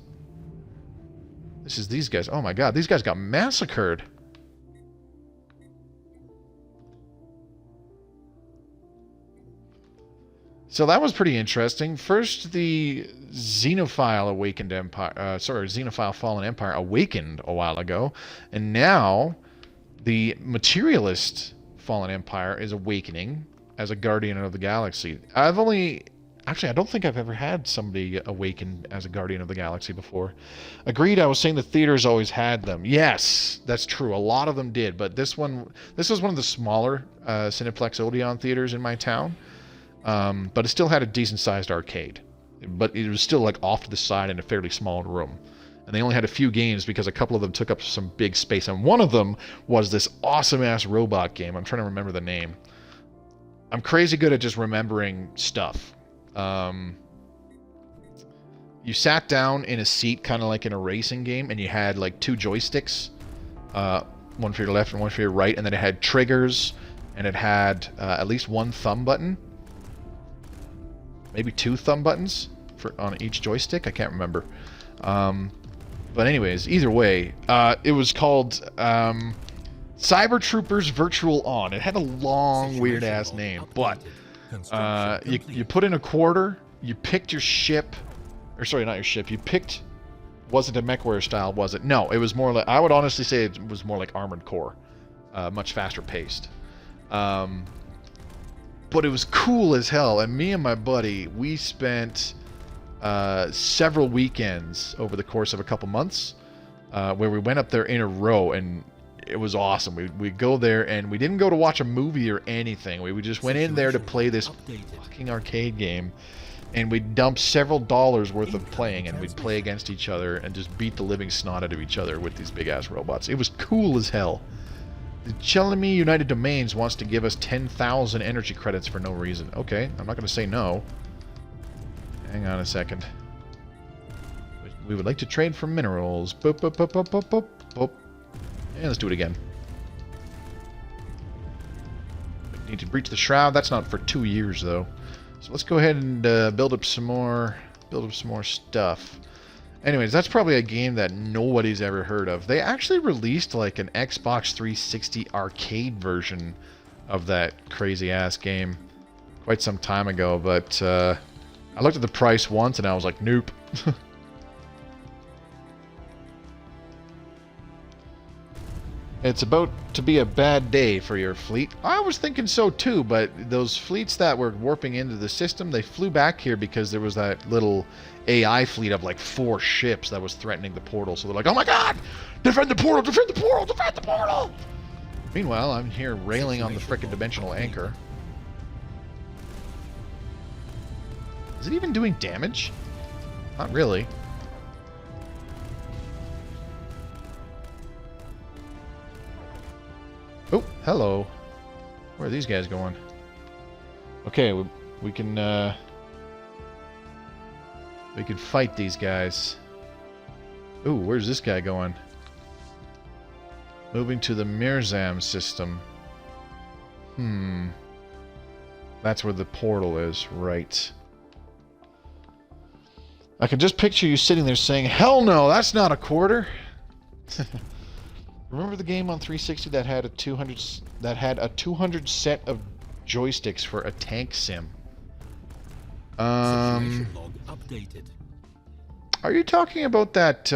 This is these guys. Oh my god, these guys got massacred. So that was pretty interesting. First, the Xenophile awakened empire... Xenophile Fallen Empire awakened a while ago. And now, the Materialist Fallen Empire is awakening as a guardian of the galaxy. Actually, I don't think I've ever had somebody awakened as a guardian of the galaxy before. Agreed, I was saying the theaters always had them. Yes, that's true. A lot of them did, but this was one of the smaller Cineplex Odeon theaters in my town. But it still had a decent-sized arcade. But it was still like off to the side in a fairly small room. And they only had a few games because a couple of them took up some big space. And one of them was this awesome-ass robot game. I'm trying to remember the name. I'm crazy good at just remembering stuff. You sat down in a seat kind of like in a racing game, and you had like 2 joysticks. One for your left and one for your right. And then it had triggers, and it had at least 1 thumb button. Maybe 2 thumb buttons on each joystick. I can't remember. But anyways, either way, it was called Cyber Troopers Virtual On. It had a long, weird-ass name, but you put in a quarter, you picked your ship, or sorry, not your ship, you picked, was it a MechWarrior style, was it? No, it was more like, I would honestly say it was more like Armored Core, much faster paced. But it was cool as hell, and me and my buddy, we spent several weekends over the course of a couple months where we went up there in a row, and it was awesome. We'd go there, and we didn't go to watch a movie or anything. We just went in there to play this fucking arcade game, and we'd dump several dollars worth of playing, and we'd play against each other and just beat the living snot out of each other with these big-ass robots. It was cool as hell. The Chelmy United Domains wants to give us 10,000 energy credits for no reason. Okay, I'm not going to say no. Hang on a second. We would like to trade for minerals. Boop, boop, boop, boop, boop, boop, boop. And let's do it again. We need to breach the shroud. That's not for 2 years, though. So let's go ahead and build up some more build up some more stuff. Anyways, that's probably a game that nobody's ever heard of. They actually released like an Xbox 360 arcade version of that crazy-ass game quite some time ago, but I looked at the price once and I was like, nope. It's about to be a bad day for your fleet. I was thinking so too, but those fleets that were warping into the system, they flew back here because there was that little AI fleet of like 4 ships that was threatening the portal. So they're like, oh my god! Defend the portal! Defend the portal! Defend the portal! Meanwhile, I'm here railing on the frickin' dimensional anchor. Is it even doing damage? Not really. Oh, hello. Where are these guys going? Okay, we can fight these guys. Ooh, where's this guy going? Moving to the Mirzam system. That's where the portal is, right. I can just picture you sitting there saying, hell no, that's not a quarter. Remember the game on 360 that had a 200 set of joysticks for a tank sim? Situation log updated. Are you talking about that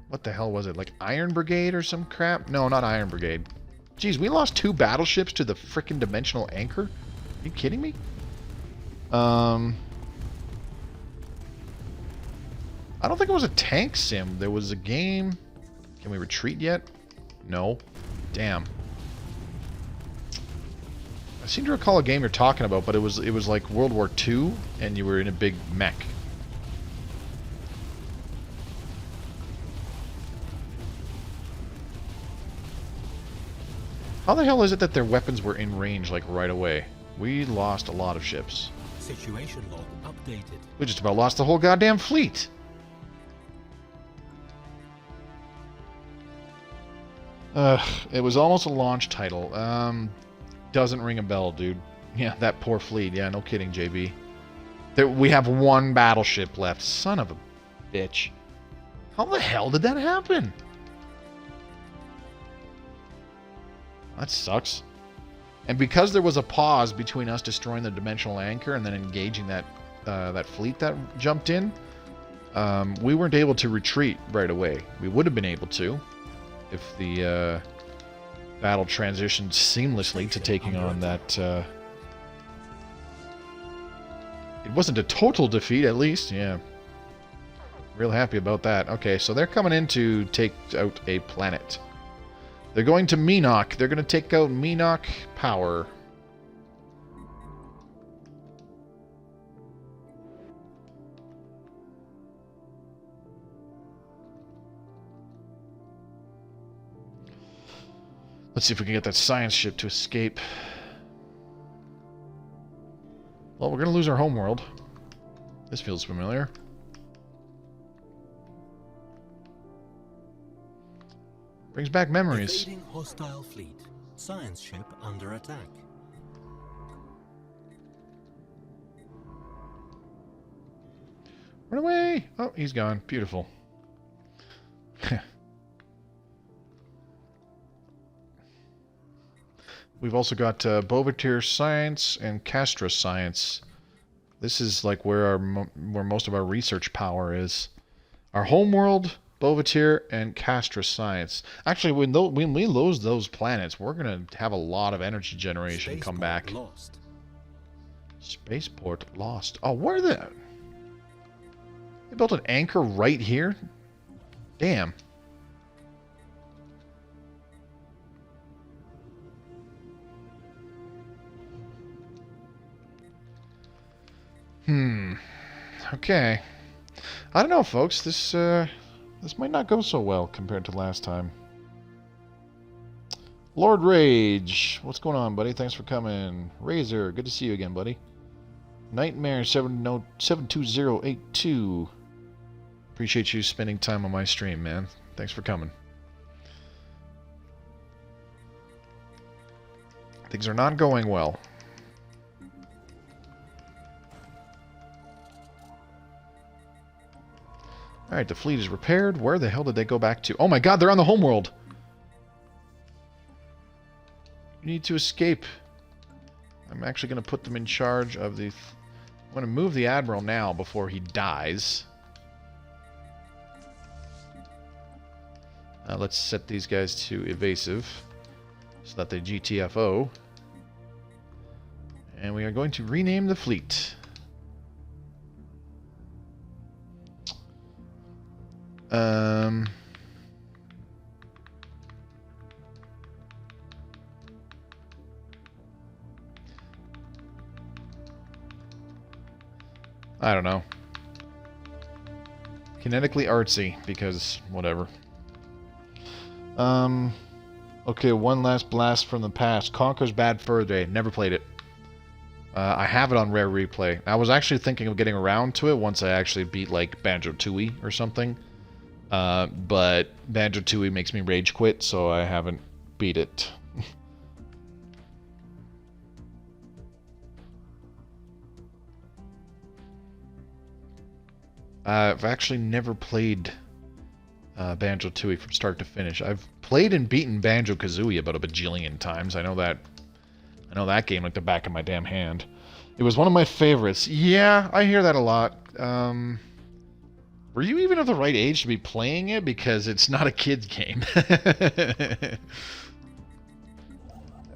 what the hell was it? Like Iron Brigade or some crap? No, not Iron Brigade. Jeez, we lost 2 battleships to the frickin' dimensional anchor? Are you kidding me? I don't think it was a tank sim. There was a game. Can we retreat yet? No. Damn. I seem to recall a game you're talking about, but it was like World War II, and you were in a big mech. How the hell is it that their weapons were in range like right away? We lost a lot of ships. Situation log updated. We just about lost the whole goddamn fleet. It was almost a launch title. Doesn't ring a bell, dude. Yeah, that poor fleet. Yeah, no kidding, JB. We have 1 battleship left. Son of a bitch. How the hell did that happen? That sucks. And because there was a pause between us destroying the dimensional anchor and then engaging that that fleet that jumped in, we weren't able to retreat right away. We would have been able to if the battle transitioned seamlessly to taking on that... it wasn't a total defeat, at least. Yeah. Real happy about that. Okay, so they're coming in to take out a planet. They're going to Menoch. They're going to take out Menoch Power. Let's see if we can get that science ship to escape. Well, we're going to lose our homeworld. This feels familiar. Brings back memories. Evading hostile fleet. Science ship under attack. Run away! Oh, he's gone. Beautiful. We've also got Bovatir Science and Castra Science. This is like where where most of our research power is. Our homeworld, Bovatir, and Castra Science. Actually, when we lose those planets, we're gonna have a lot of energy generation come back. Lost. Spaceport lost. Oh, where the? They built an anchor right here. Damn. Okay. I don't know, folks. This might not go so well compared to last time. Lord Rage, what's going on, buddy? Thanks for coming. Razor, good to see you again, buddy. Nightmare 72082. Appreciate you spending time on my stream, man. Thanks for coming. Things are not going well. Alright, the fleet is repaired. Where the hell did they go back to? Oh my god, they're on the homeworld! You need to escape. I'm actually going to put them in charge of the... I'm going to move the Admiral now before he dies. Let's set these guys to evasive so that they GTFO. And we are going to rename the fleet. I don't know. Kinetically artsy, because whatever. Okay, one last blast from the past. Conker's Bad Fur Day. Never played it. I have it on Rare Replay. I was actually thinking of getting around to it once I actually beat, like, Banjo-Tooie or something. But Banjo-Tooie makes me rage quit, so I haven't beat it. I've actually never played Banjo-Tooie from start to finish. I've played and beaten Banjo-Kazooie about a bajillion times. I know that game like the back of my damn hand. It was one of my favorites. Yeah, I hear that a lot. Were you even of the right age to be playing it? Because it's not a kid's game.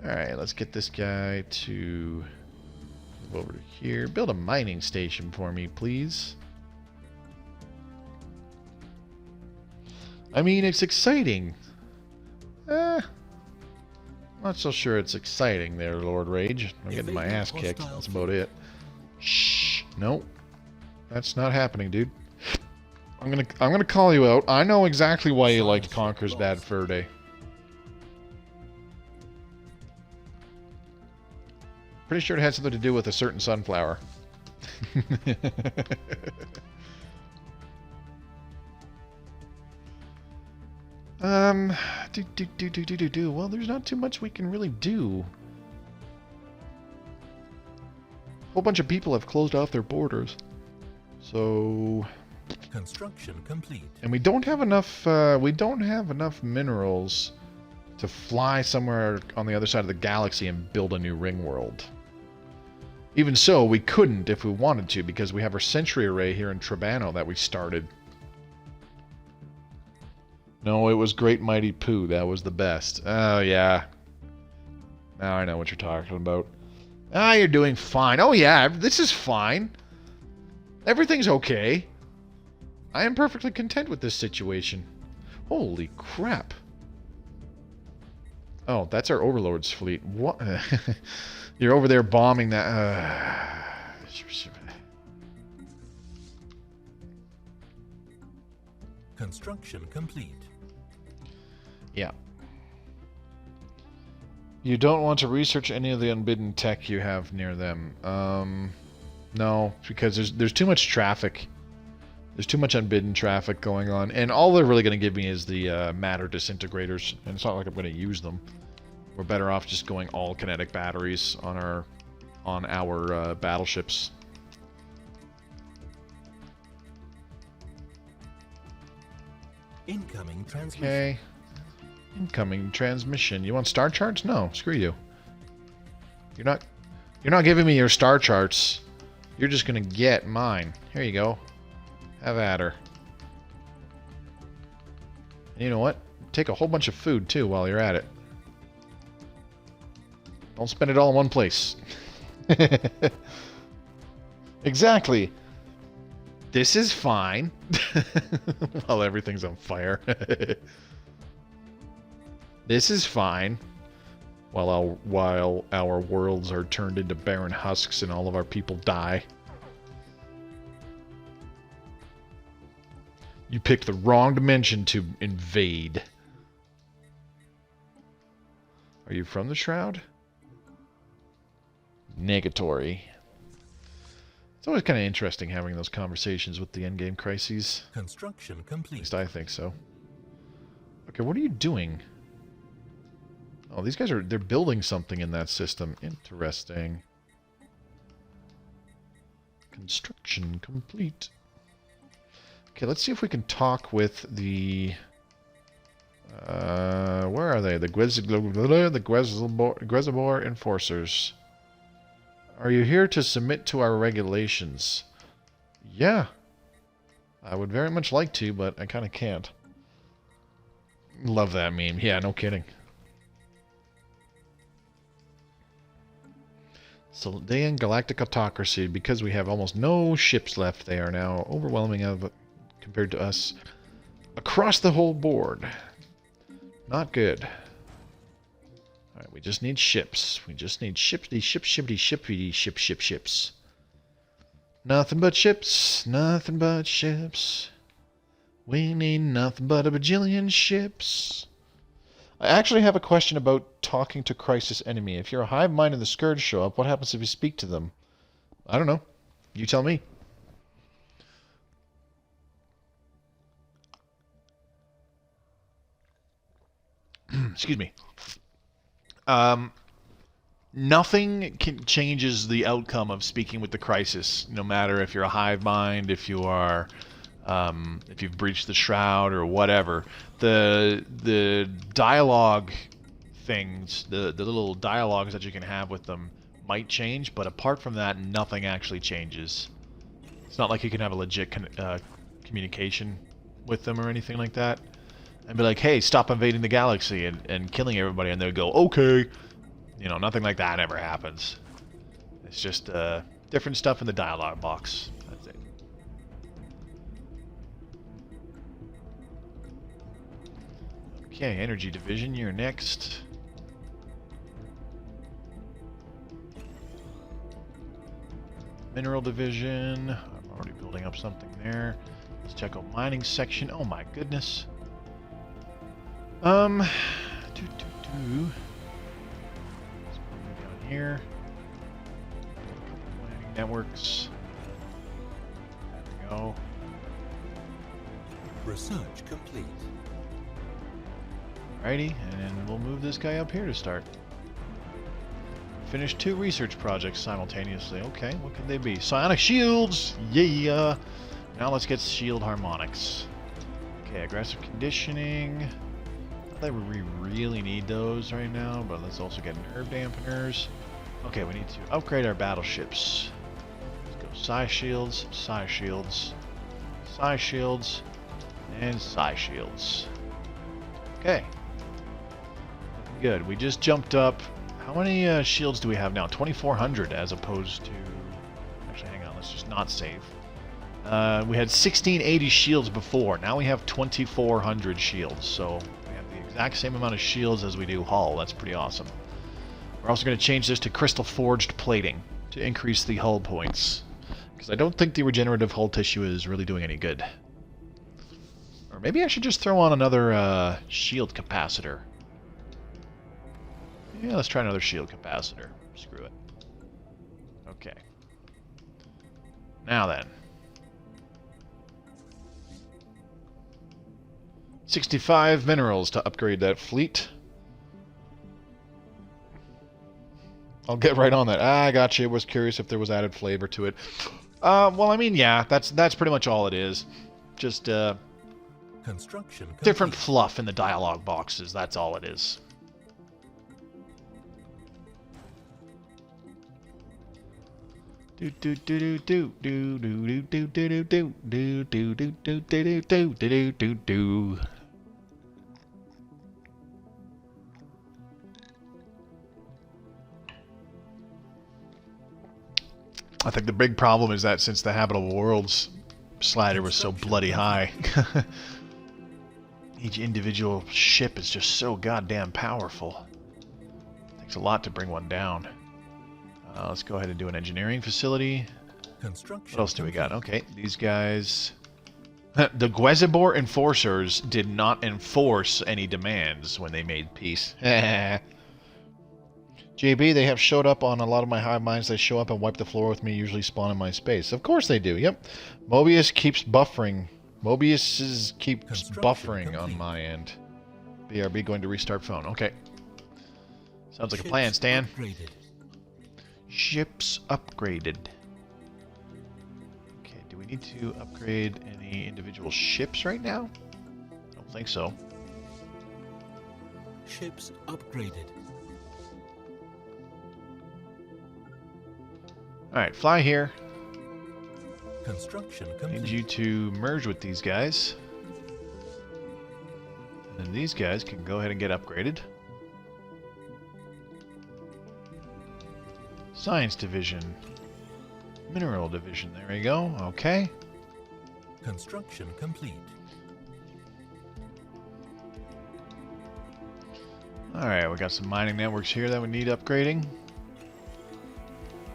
Alright, let's get this guy to move over to here. Build a mining station for me, please. I mean, it's exciting. Not so sure it's exciting there, Lord Rage. I'm getting my ass kicked. That's about it. Shh. Nope. That's not happening, dude. I'm gonna call you out. I know exactly why you liked Conker's Bad Fur Day. Pretty sure it had something to do with a certain sunflower. Well, there's not too much we can really do. A whole bunch of people have closed off their borders. So... Construction complete. And we don't have enough, minerals to fly somewhere on the other side of the galaxy and build a new ring world. Even so, we couldn't if we wanted to, because we have our Sentry Array here in Trabano that we started. No, it was Great Mighty Pooh. That was the best. Oh, yeah. Now I know what you're talking about. Ah, you're doing fine. Oh, yeah, this is fine. Everything's okay. I am perfectly content with this situation. Holy crap. Oh, that's our Overlord's fleet. What? You're over there bombing that... Construction complete. Yeah. You don't want to research any of the Unbidden tech you have near them. No, because there's too much traffic. There's too much Unbidden traffic going on, and all they're really going to give me is the matter disintegrators, and it's not like I'm going to use them. We're better off just going all kinetic batteries on our battleships. Incoming transmission. Okay. Incoming transmission. You want star charts? No, screw you. You're not giving me your star charts. You're just gonna get mine. Here you go. Have at her. And you know what? Take a whole bunch of food too while you're at it. Don't spend it all in one place. Exactly. This is fine. While everything's on fire. This is fine. While our worlds are turned into barren husks and all of our people die. You picked the wrong dimension to invade. Are you from the Shroud? Negatory. It's always kind of interesting having those conversations with the endgame crises. Construction complete. At least I think so. Okay, what are you doing? Oh, these guys they're building something in that system. Interesting. Construction complete. Okay, let's see if we can talk with the... where are they? The Guezabor Enforcers. Are you here to submit to our regulations? Yeah. I would very much like to, but I kind of can't. Love that meme. Yeah, no kidding. Soldaean Galactic Autocracy. Because we have almost no ships left, they are now overwhelming of compared to us across the whole board. Not good. Alright, we just need ships. We just need shippity, ships. Nothing but ships. Nothing but ships. We need nothing but a bajillion ships. I actually have a question about talking to Crisis Enemy. If you're a hive mind and the Scourge show up, what happens if you speak to them? I don't know. You tell me. Excuse me. Nothing changes the outcome of speaking with the Crisis, no matter if you're a hive mind, if you are, if you've breached the Shroud or whatever. The dialogue things, the little dialogues that you can have with them might change, but apart from that, nothing actually changes. It's not like you can have a legit communication with them or anything like that. And be like, hey, stop invading the galaxy and killing everybody, and they'll go, okay. You know, nothing like that ever happens. It's just different stuff in the dialogue box. That's it. Okay, Energy Division, you're next. Mineral Division, I'm already building up something there. Let's check out Mining Section. Oh my goodness. Let's put me down here. Mining networks. There we go. Research complete. Alrighty, and we'll move this guy up here to start. Finish 2 research projects simultaneously. Okay, what can they be? Psionic shields! Yeah! Now let's get shield harmonics. Okay, aggressive conditioning. Not that we really need those right now, but let's also get nerve dampeners. Okay, we need to upgrade our battleships. Let's go psi shields, psi shields, psi shields, and psi shields. Okay. Looking good. We just jumped up. How many shields do we have now? 2,400 as opposed to... Actually, hang on. Let's just not save. We had 1,680 shields before. Now we have 2,400 shields. So we have the exact same amount of shields as we do hull. That's pretty awesome. We're also going to change this to crystal forged plating to increase the hull points. Because I don't think the regenerative hull tissue is really doing any good. Or maybe I should just throw on another shield capacitor. Yeah, let's try another shield capacitor. Screw it. Okay. Now then. 65 minerals to upgrade that fleet. I'll get right on that. I got you. Was curious if there was added flavor to it. Well, I mean, yeah, that's pretty much all it is. Just Construction complete. different fluff in the dialogue boxes. That's all it is. Do do do do do do do do do do do do do do do do do do do. I think the big problem is that since the Habitable Worlds slider was so bloody high, each individual ship is just so goddamn powerful. It takes a lot to bring one down. Let's go ahead and do an engineering facility. What else do we got? Okay, these guys... The Guezabor Enforcers did not enforce any demands when they made peace. JB, they have showed up on a lot of my hive minds. They show up and wipe the floor with me, usually spawn in my space. Of course they do, yep. Mobius keeps buffering. Mobius keeps buffering on my end. BRB going to restart phone. Okay. Sounds like a plan, Stan. Ships upgraded. Okay, do we need to upgrade any individual ships right now? I don't think so. Ships upgraded. Alright, fly here. Construction Need complete. you to merge with these guys. And then these guys can go ahead and get upgraded. Science division. Mineral division, there we go. Okay. Construction complete. Alright, we got some mining networks here that we need upgrading.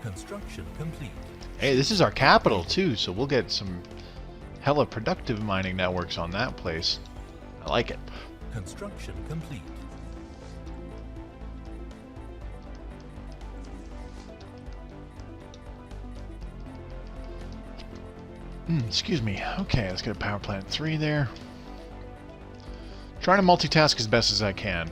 Construction complete. Hey, this is our capital too, so we'll get some hella productive mining networks on that place. I like it. Construction complete. Excuse me. Okay, let's get a power plant 3 there. Trying to multitask as best as I can.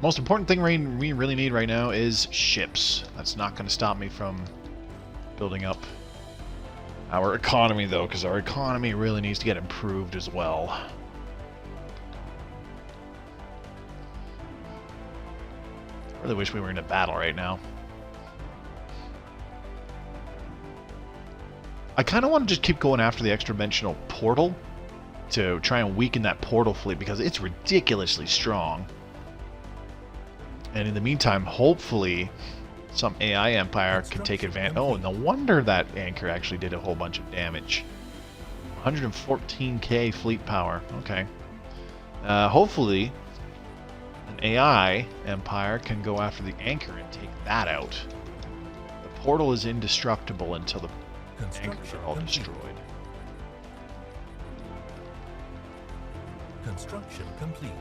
Most important thing we really need right now is ships. That's not going to stop me from building up our economy, though, because our economy really needs to get improved as well. I really wish we were in a battle right now. I kind of want to just keep going after the extra-dimensional portal to try and weaken that portal fleet because it's ridiculously strong. And in the meantime, hopefully, some AI empire can take advantage. Oh, no wonder that anchor actually did a whole bunch of damage. 114k fleet power. Okay. Hopefully, an AI empire can go after the anchor and take that out. The portal is indestructible until the anchors are all destroyed. Construction complete.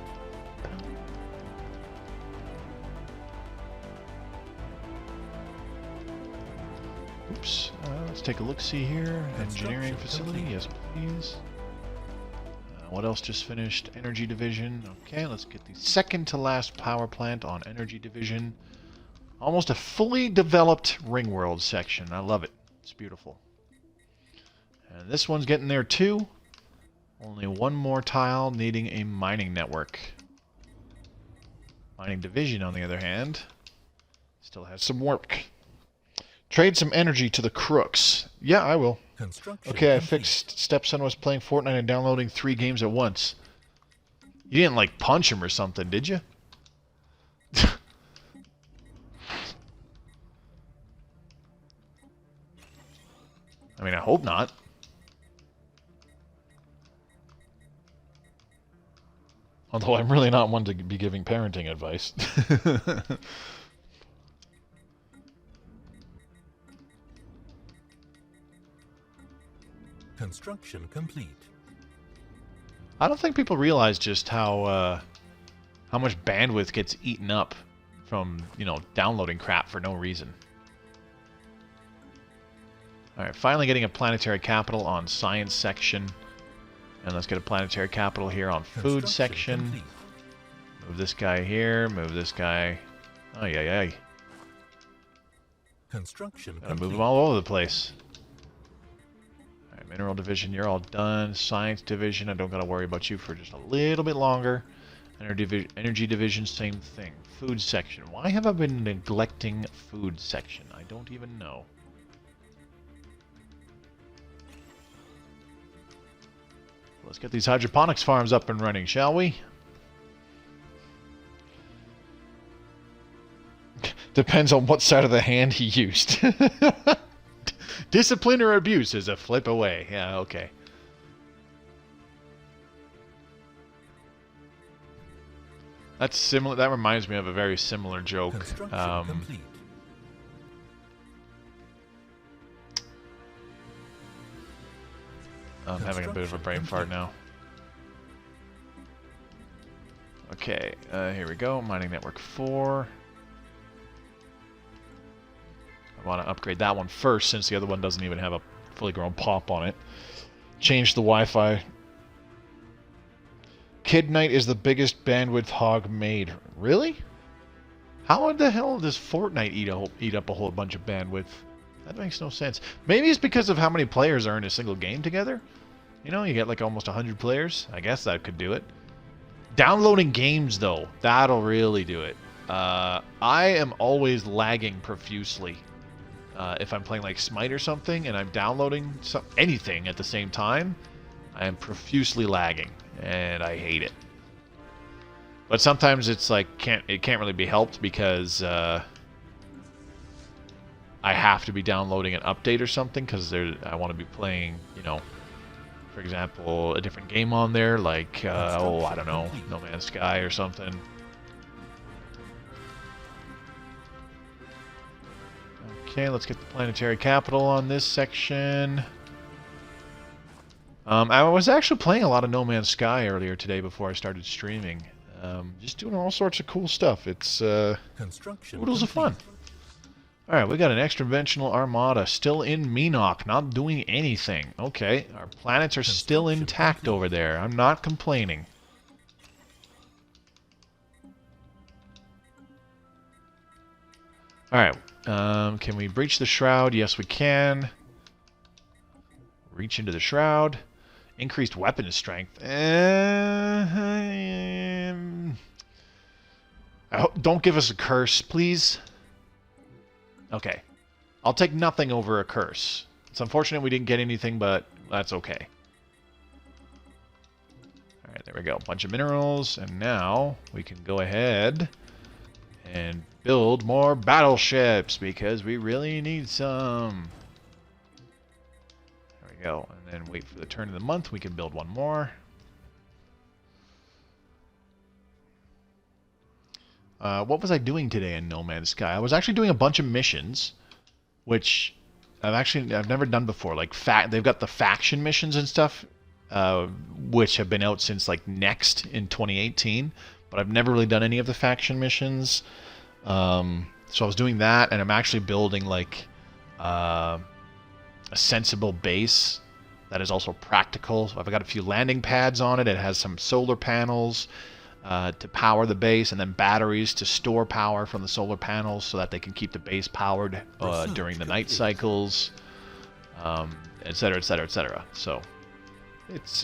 Oops. Let's take a look-see here. Engineering facility. Yes, please. What else just finished? Energy division. Okay, let's get the second to last power plant on energy division. Almost a fully developed ring world section. I love it. It's beautiful. And this one's getting there too. Only one more tile needing a mining network. Mining division, on the other hand, still has some work. Trade some energy to the crooks. Yeah, I will. Okay, I fixed Stepson was playing Fortnite and downloading 3 games at once. You didn't, like, punch him or something, did you? I mean, I hope not. Although I'm really not one to be giving parenting advice. Construction complete. I don't think people realize just how much bandwidth gets eaten up from, you know, downloading crap for no reason. Alright, finally getting a planetary capital on science section. And let's get a planetary capital here on food section. Complete. Move this guy here, move this guy. Ay, ay, ay. Construction Gotta move complete. them all over the place. Alright, mineral division, you're all done. Science division, I don't gotta worry about you for just a little bit longer. Energy division, same thing. Food section. Why have I been neglecting food section? I don't even know. Let's get these hydroponics farms up and running, shall we? Depends on what side of the hand he used. Discipline or abuse is a flip away. Yeah, okay. That's similar. That reminds me of a very similar joke. Construction complete. I'm having a bit of a brain fart now. Okay, here we go. Mining network 4. I want to upgrade that one first since the other one doesn't even have a fully grown pop on it. Change the Wi-Fi. Kid Knight is the biggest bandwidth hog made. Really? How the hell does Fortnite eat up a whole bunch of bandwidth? That makes no sense. Maybe it's because of how many players are in a single game together. You know, you get like almost 100 players. I guess that could do it. Downloading games, though, that'll really do it. I am always lagging profusely. If I'm playing like Smite or something and I'm downloading anything at the same time, I am profusely lagging, and I hate it. But sometimes it's like it can't really be helped because I have to be downloading an update or something because I want to be playing, you know, for example, a different game on there, like oh, I don't know, No Man's Sky or something. Okay, let's get the planetary capital on this section. I was actually playing a lot of No Man's Sky earlier today before I started streaming. Just doing all sorts of cool stuff. It's oodles of fun. Alright, we got an extra-dimensional armada still in Menoch, not doing anything. Okay, our planets are still intact over there. I'm not complaining. Alright, can we breach the shroud? Yes, we can. Reach into the shroud. Increased weapon strength. Don't give us a curse, please. Okay. I'll take nothing over a curse. It's unfortunate we didn't get anything, but that's okay. Alright, there we go. Bunch of minerals, and now we can go ahead and build more battleships, because we really need some. There we go. And then wait for the turn of the month, we can build one more. What was I doing today in No Man's Sky? I was actually doing a bunch of missions, which I've never done before. Like they've got the faction missions and stuff, which have been out since like Next in 2018, but I've never really done any of the faction missions. So I was doing that, and I'm actually building like a sensible base that is also practical. So I've got a few landing pads on it. It has some solar panels to power the base, and then batteries to store power from the solar panels so that they can keep the base powered during the night cycles, etc., etc., etc. So it's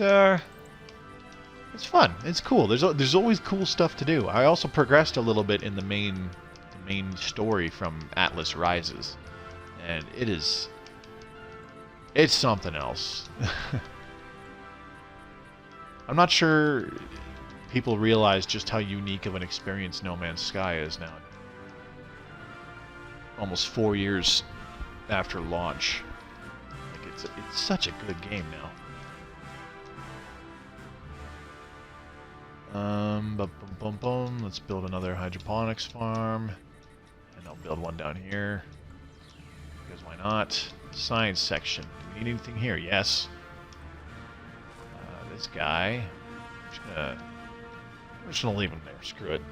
fun. It's cool. There's always cool stuff to do. I also progressed a little bit in the main story from Atlas Rises, and it's something else. I'm not sure people realize just how unique of an experience No Man's Sky is now. Almost 4 years after launch. Like it's such a good game now. Let's build another hydroponics farm. And I'll build one down here. Because why not? Science section. Do we need anything here? Yes. This guy. I'm just gonna leave him there. Screw it.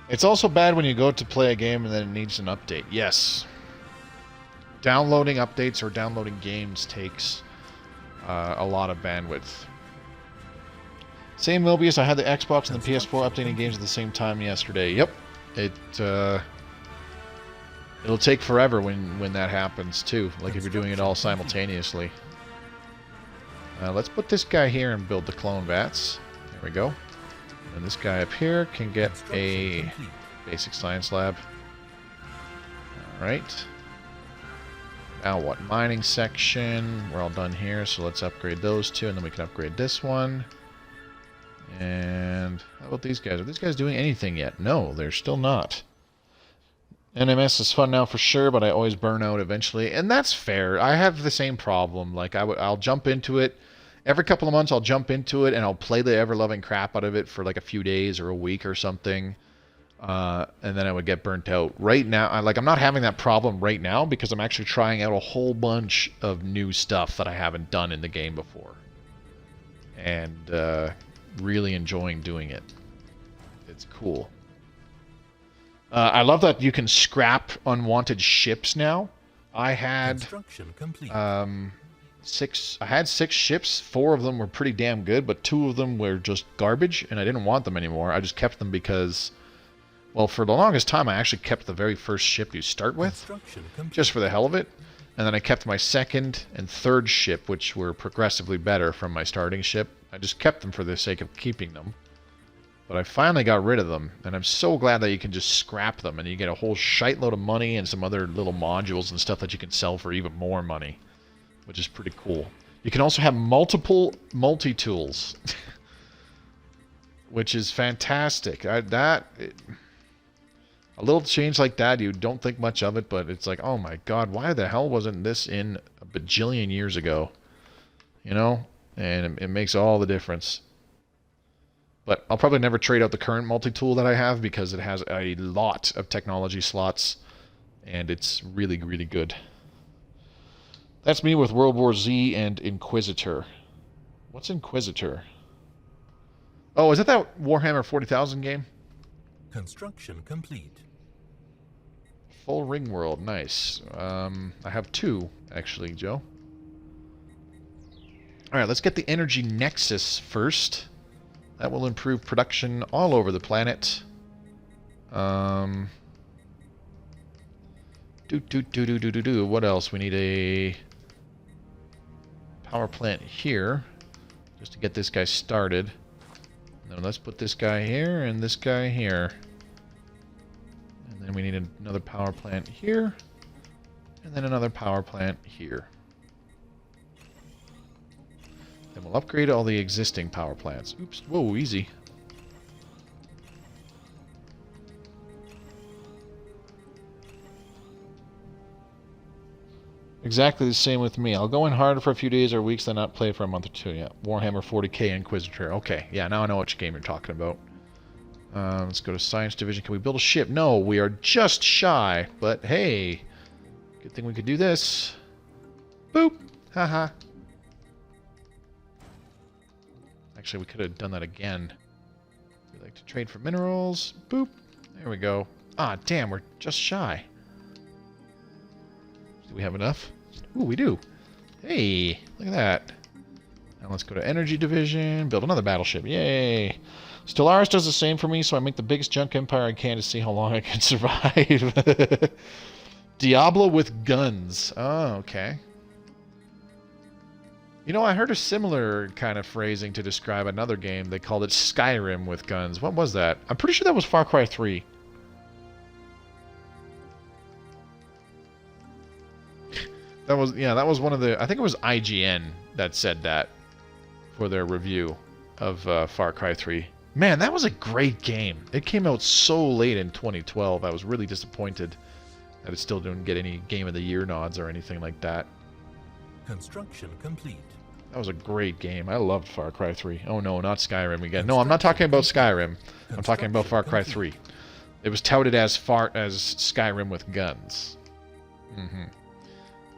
It's also bad when you go to play a game and then it needs an update. Yes. Downloading updates or downloading games takes a lot of bandwidth. Same Mobius, I had the Xbox and the PS4 updating games at the same time yesterday. Yep. It'll take forever when that happens too. Like if you're doing it all simultaneously. Let's put this guy here and build the clone vats. There we go. And this guy up here can get a basic science lab. Alright. Now what? Mining section. We're all done here, so let's upgrade those two, and then we can upgrade this one. And how about these guys? Are these guys doing anything yet? No, they're still not. NMS is fun now for sure, but I always burn out eventually, and that's fair. I have the same problem. Like I'll jump into it. Every couple of months I'll jump into it and I'll play the ever-loving crap out of it for like a few days or a week or something. And then I would get burnt out. Right now, I'm not having that problem right now because I'm actually trying out a whole bunch of new stuff that I haven't done in the game before. And really enjoying doing it. It's cool. I love that you can scrap unwanted ships now. I had six ships. 4 of them were pretty damn good, but 2 of them were just garbage, and I didn't want them anymore. I just kept them because Well, for the longest time, I actually kept the very first ship you start with, Construction complete. just for the hell of it. And then I kept my second and third ship, which were progressively better from my starting ship. I just kept them for the sake of keeping them. But I finally got rid of them, and I'm so glad that you can just scrap them, and you get a whole shitload of money and some other little modules and stuff that you can sell for even more money, which is pretty cool. You can also have multiple multi-tools, which is fantastic. A little change like that, you don't think much of it, but it's like, oh my god, why the hell wasn't this in a bajillion years ago? You know? And it makes all the difference. But I'll probably never trade out the current multi-tool that I have because it has a lot of technology slots, and it's really, really good. That's me with World War Z and Inquisitor. What's Inquisitor? Oh, is that Warhammer 40,000 game? Construction complete. Full ring world, nice. I have 2, actually, Joe. Alright, let's get the energy nexus first. That will improve production all over the planet. What else? We need a power plant here, just to get this guy started. And then let's put this guy here and this guy here. And then we need another power plant here, and then another power plant here. Then we'll upgrade all the existing power plants. Oops, whoa, easy. Exactly the same with me. I'll go in hard for a few days or weeks, then not play for a month or 2. Yeah, Warhammer 40k Inquisitor. Okay, yeah, now I know which game you're talking about. Let's go to Science Division. Can we build a ship? No, we are just shy. But hey, good thing we could do this. Boop. Haha. Actually, we could have done that again. We like to trade for minerals. Boop. There we go. Ah, damn, we're just shy. Do we have enough? Ooh, we do. Hey, look at that. Now let's go to Energy Division, build another battleship. Yay. Stellaris does the same for me, so I make the biggest junk empire I can to see how long I can survive. Diablo with guns. Oh, okay. You know, I heard a similar kind of phrasing to describe another game. They called it Skyrim with guns. What was that? I'm pretty sure that was Far Cry 3. That was one of the... I think it was IGN that said that for their review of Far Cry 3. Man, that was a great game. It came out so late in 2012. I was really disappointed that it still didn't get any Game of the Year nods or anything like that. Construction complete. That was a great game. I loved Far Cry 3. Oh no, not Skyrim again. No, I'm not talking about Skyrim. I'm talking about Far Cry 3. It was touted as Skyrim with guns. Mm-hmm.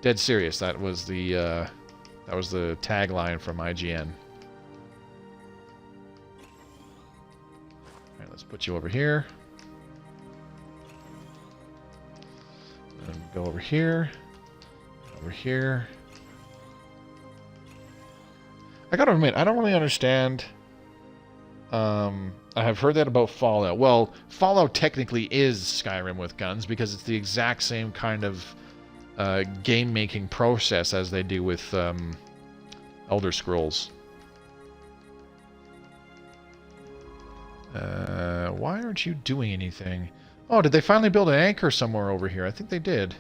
Dead serious. That was the tagline from IGN. Alright, let's put you over here. And go over here. Over here. I gotta admit, I don't really understand. I have heard that about Fallout. Well, Fallout technically is Skyrim with guns because it's the exact same kind of game-making process as they do with Elder Scrolls. Why aren't you doing anything? Oh, did they finally build an anchor somewhere over here? I think they did.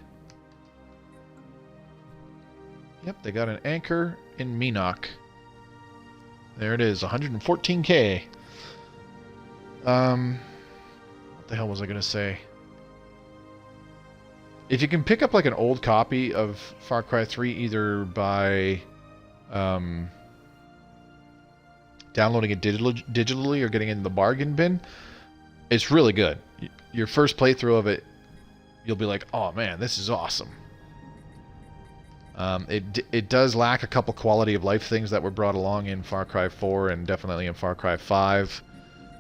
Yep, they got an anchor in Minok. There it is, 114k. What the hell was I gonna say? If you can pick up like an old copy of Far Cry 3 either by downloading it digitally or getting it in the bargain bin, it's really good. Your first playthrough of it, you'll be like, oh man, this is awesome. It does lack a couple quality of life things that were brought along in Far Cry 4 and definitely in Far Cry 5.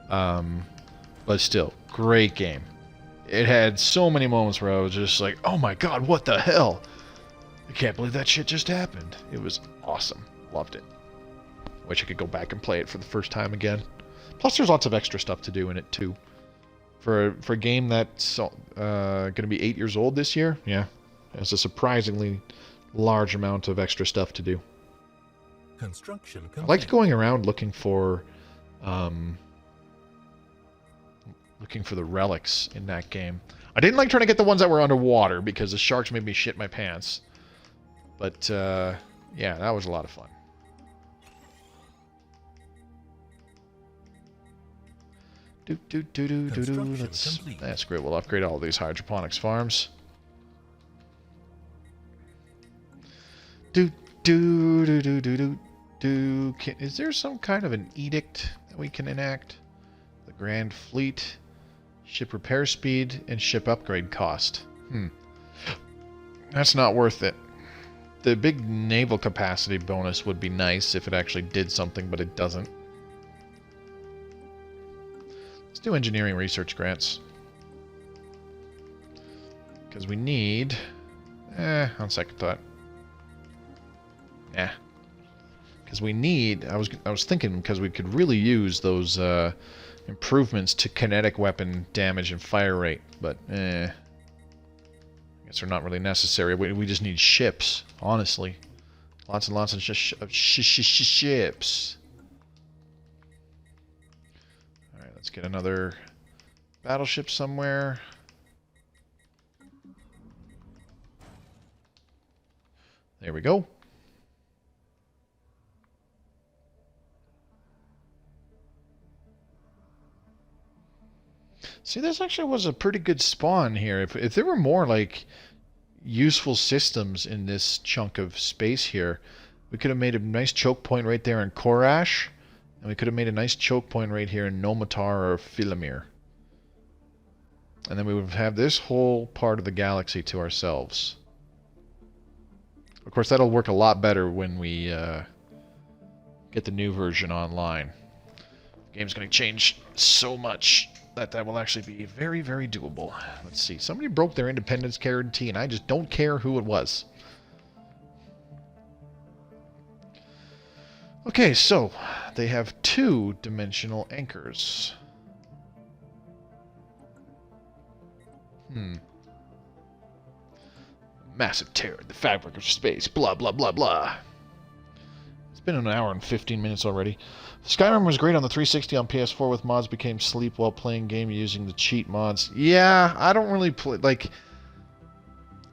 But still, great game. It had so many moments where I was just like, oh my god, what the hell? I can't believe that shit just happened. It was awesome. Loved it. Wish I could go back and play it for the first time again. Plus there's lots of extra stuff to do in it too. For a game that's going to be 8 years old this year, yeah, it's a surprisingly large amount of extra stuff to do. Construction I complete. liked going around looking for the relics in that game. I didn't like trying to get the ones that were underwater because the sharks made me shit my pants. But yeah, that was a lot of fun. That's great. We'll upgrade all these hydroponics farms. Is there some kind of an edict that we can enact? The Grand Fleet, ship repair speed, and ship upgrade cost. That's not worth it. The big naval capacity bonus would be nice if it actually did something, but it doesn't. Let's do engineering research grants. Because we need... on second thought. Because we need... I was thinking because we could really use those improvements to kinetic weapon damage and fire rate, but I guess they're not really necessary. We just need ships, honestly. Lots and lots of ships. Alright, let's get another battleship somewhere. There we go. See, this actually was a pretty good spawn here. If there were more, like, useful systems in this chunk of space here, we could have made a nice choke point right there in Korash, and we could have made a nice choke point right here in Nomatar or Philemir. And then we would have this whole part of the galaxy to ourselves. Of course, that'll work a lot better when we get the new version online. The game's going to change so much that will actually be very, very doable. Let's see. Somebody broke their independence guarantee, and I just don't care who it was. Okay, so they have 2-dimensional anchors. Massive terror, the fabric of space, blah, blah, blah, blah. It's been an hour and 15 minutes already. Skyrim was great on the 360 on PS4 with mods, became sleep while playing game using the cheat mods. Yeah, I don't really play, like,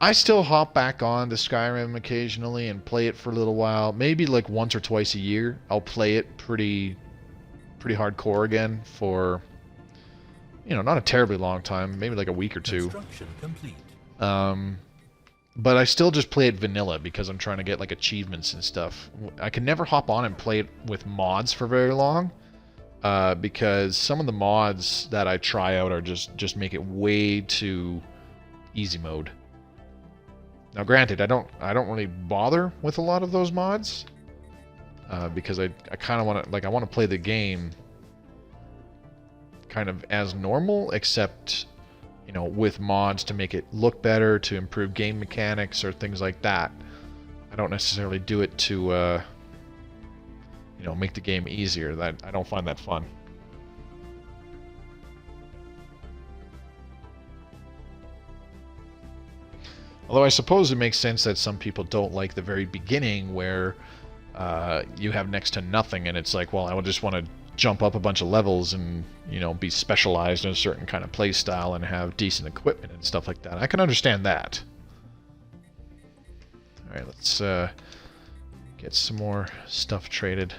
I still hop back on to Skyrim occasionally and play it for a little while. Maybe like once or twice a year, I'll play it pretty hardcore again for, you know, not a terribly long time, maybe like a week or two. Construction complete. But I still just play it vanilla because I'm trying to get like achievements and stuff. I can never hop on and play it with mods for very long because some of the mods that I try out are just make it way too easy mode. Now, granted, I don't really bother with a lot of those mods because I kind of want to I want to play the game kind of as normal, except, you know, with mods to make it look better, to improve game mechanics or things like that. I don't necessarily do it to, you know, make the game easier. I don't find that fun. Although I suppose it makes sense that some people don't like the very beginning where you have next to nothing and it's like, well, I would just want to jump up a bunch of levels and, you know, be specialized in a certain kind of play style and have decent equipment and stuff like that. I can understand that. Alright, let's get some more stuff traded.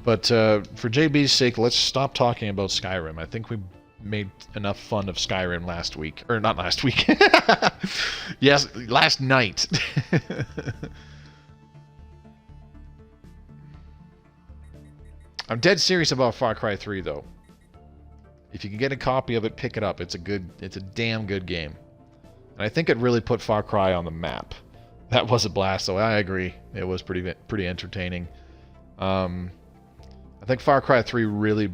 But for JB's sake, let's stop talking about Skyrim. I think we made enough fun of Skyrim last week. Or not last week. Yes, last night. I'm dead serious about Far Cry 3, though. If you can get a copy of it, pick it up. It's a damn good game. And I think it really put Far Cry on the map. That was a blast, though. I agree. It was pretty entertaining. I think Far Cry 3 really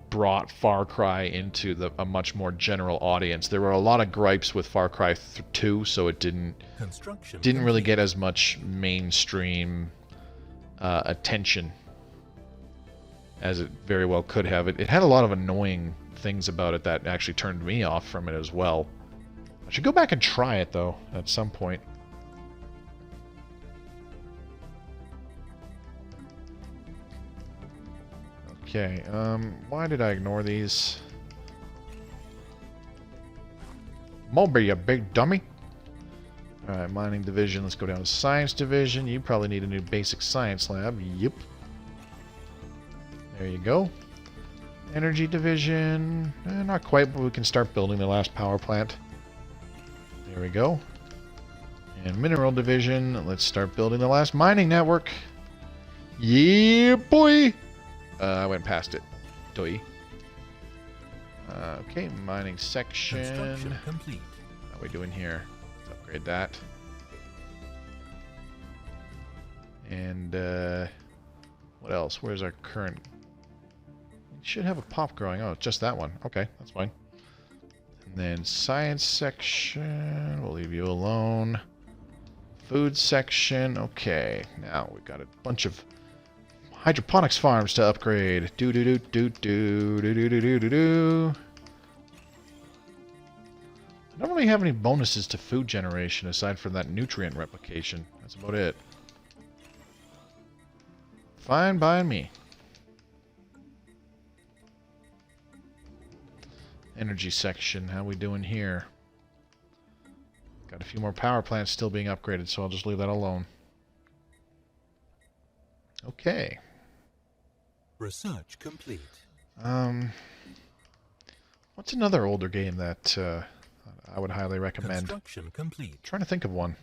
brought Far Cry into a much more general audience. There were a lot of gripes with Far Cry 2, so it didn't really get as much mainstream attention as it very well could have. It had a lot of annoying things about it that actually turned me off from it as well. I should go back and try it, though, at some point. Okay, why did I ignore these? Moby, you big dummy! Alright, mining division, let's go down to science division. You probably need a new basic science lab. Yep. There you go. Energy division, not quite, but we can start building the last power plant. There we go. And mineral division, let's start building the last mining network. Yeah, boy! I went past it. Doi. Okay, mining section. Construction complete. How are we doing here? Let's upgrade that. And, what else? Where's our current... We should have a pop growing. Oh, just that one. Okay, that's fine. And then science section. We'll leave you alone. Food section. Okay, now we've got a bunch of hydroponics farms to upgrade. Do do do do do do do do do do do. I don't really have any bonuses to food generation aside from that nutrient replication. That's about it. Fine by me. Energy section. How we doing here? Got a few more power plants still being upgraded, so I'll just leave that alone. Okay. Research complete. What's another older game that I would highly recommend? Construction complete. I'm trying to think of one.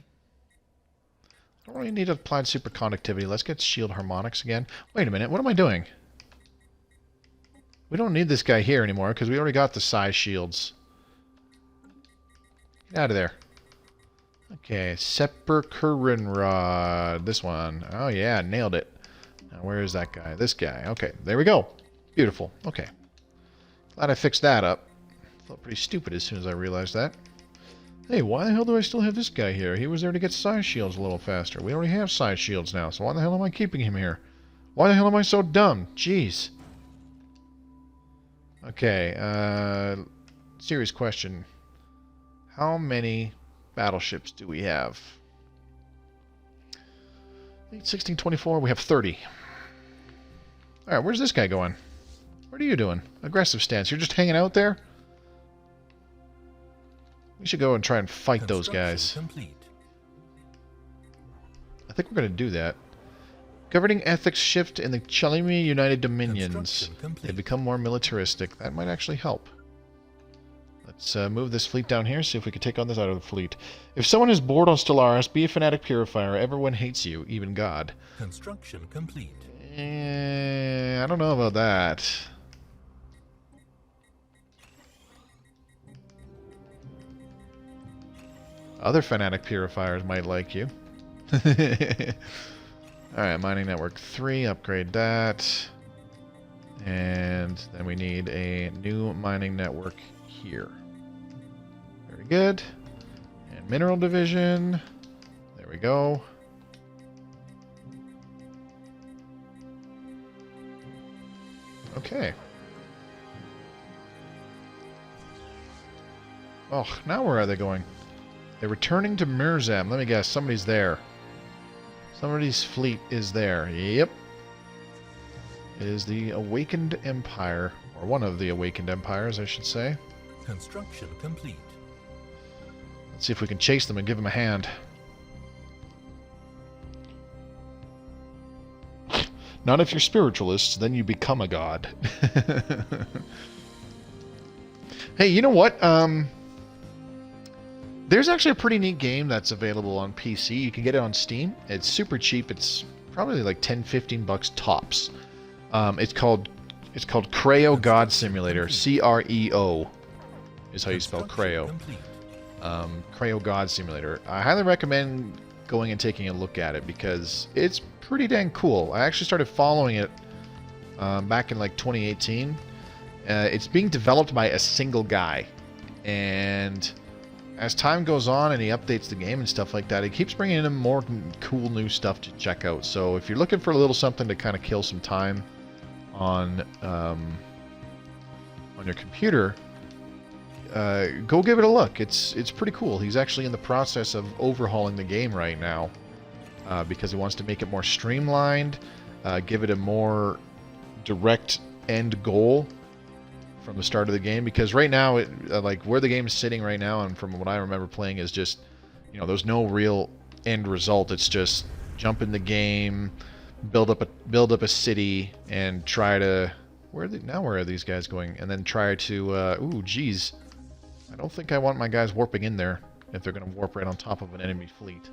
I don't really need applied superconductivity. Let's get shield harmonics again. Wait a minute, what am I doing? We don't need this guy here anymore because we already got the psi shields. Get out of there. Okay, Sepulchrin Rod. This one. Oh yeah, nailed it. Now where is that guy? This guy. Okay, there we go. Beautiful. Okay. Glad I fixed that up. Felt pretty stupid as soon as I realized that. Hey, why the hell do I still have this guy here? He was there to get psi shields a little faster. We already have psi shields now, so why the hell am I keeping him here? Why the hell am I so dumb? Jeez. Okay, serious question. How many battleships do we have? 1624, we have 30. Alright, where's this guy going? What are you doing? Aggressive stance. You're just hanging out there? We should go and try and fight those guys. Complete. I think we're going to do that. Governing ethics shift in the Chalimi United Dominions. They become more militaristic. That might actually help. Let's move this fleet down here, see if we can take on this out of the fleet. If someone is bored on Stellaris, be a fanatic purifier. Everyone hates you, even God. Construction complete. I don't know about that. Other fanatic purifiers might like you. Alright, mining network 3, upgrade that. And then we need a new mining network here. Very good. And mineral division. There we go. Okay. Oh, now where are they going? They're returning to Mirzam. Let me guess, somebody's there. Somebody's fleet is there. Yep. It is the Awakened Empire. Or one of the Awakened Empires, I should say. Construction complete. Let's see if we can chase them and give them a hand. Not if you're spiritualists, then you become a god. Hey, you know what? There's actually a pretty neat game that's available on PC. You can get it on Steam. It's super cheap. It's probably like 10-15 bucks tops. It's called Creo God Simulator. C-R-E-O is how you spell Creo. Creo God Simulator. I highly recommend going and taking a look at it because it's pretty dang cool. I actually started following it back in like 2018. It's being developed by a single guy, and as time goes on and he updates the game and stuff like that, he keeps bringing in more cool new stuff to check out. So if you're looking for a little something to kind of kill some time on your computer, go give it a look. It's pretty cool. He's actually in the process of overhauling the game right now because he wants to make it more streamlined, give it a more direct end goal from the start of the game, because right now like where the game is sitting right now, and from what I remember playing, is just, you know, there's no real end result. It's just jump in the game, build up a city, and try to where are these guys going, and then try to ooh geez, I don't think I want my guys warping in there if they're going to warp right on top of an enemy fleet.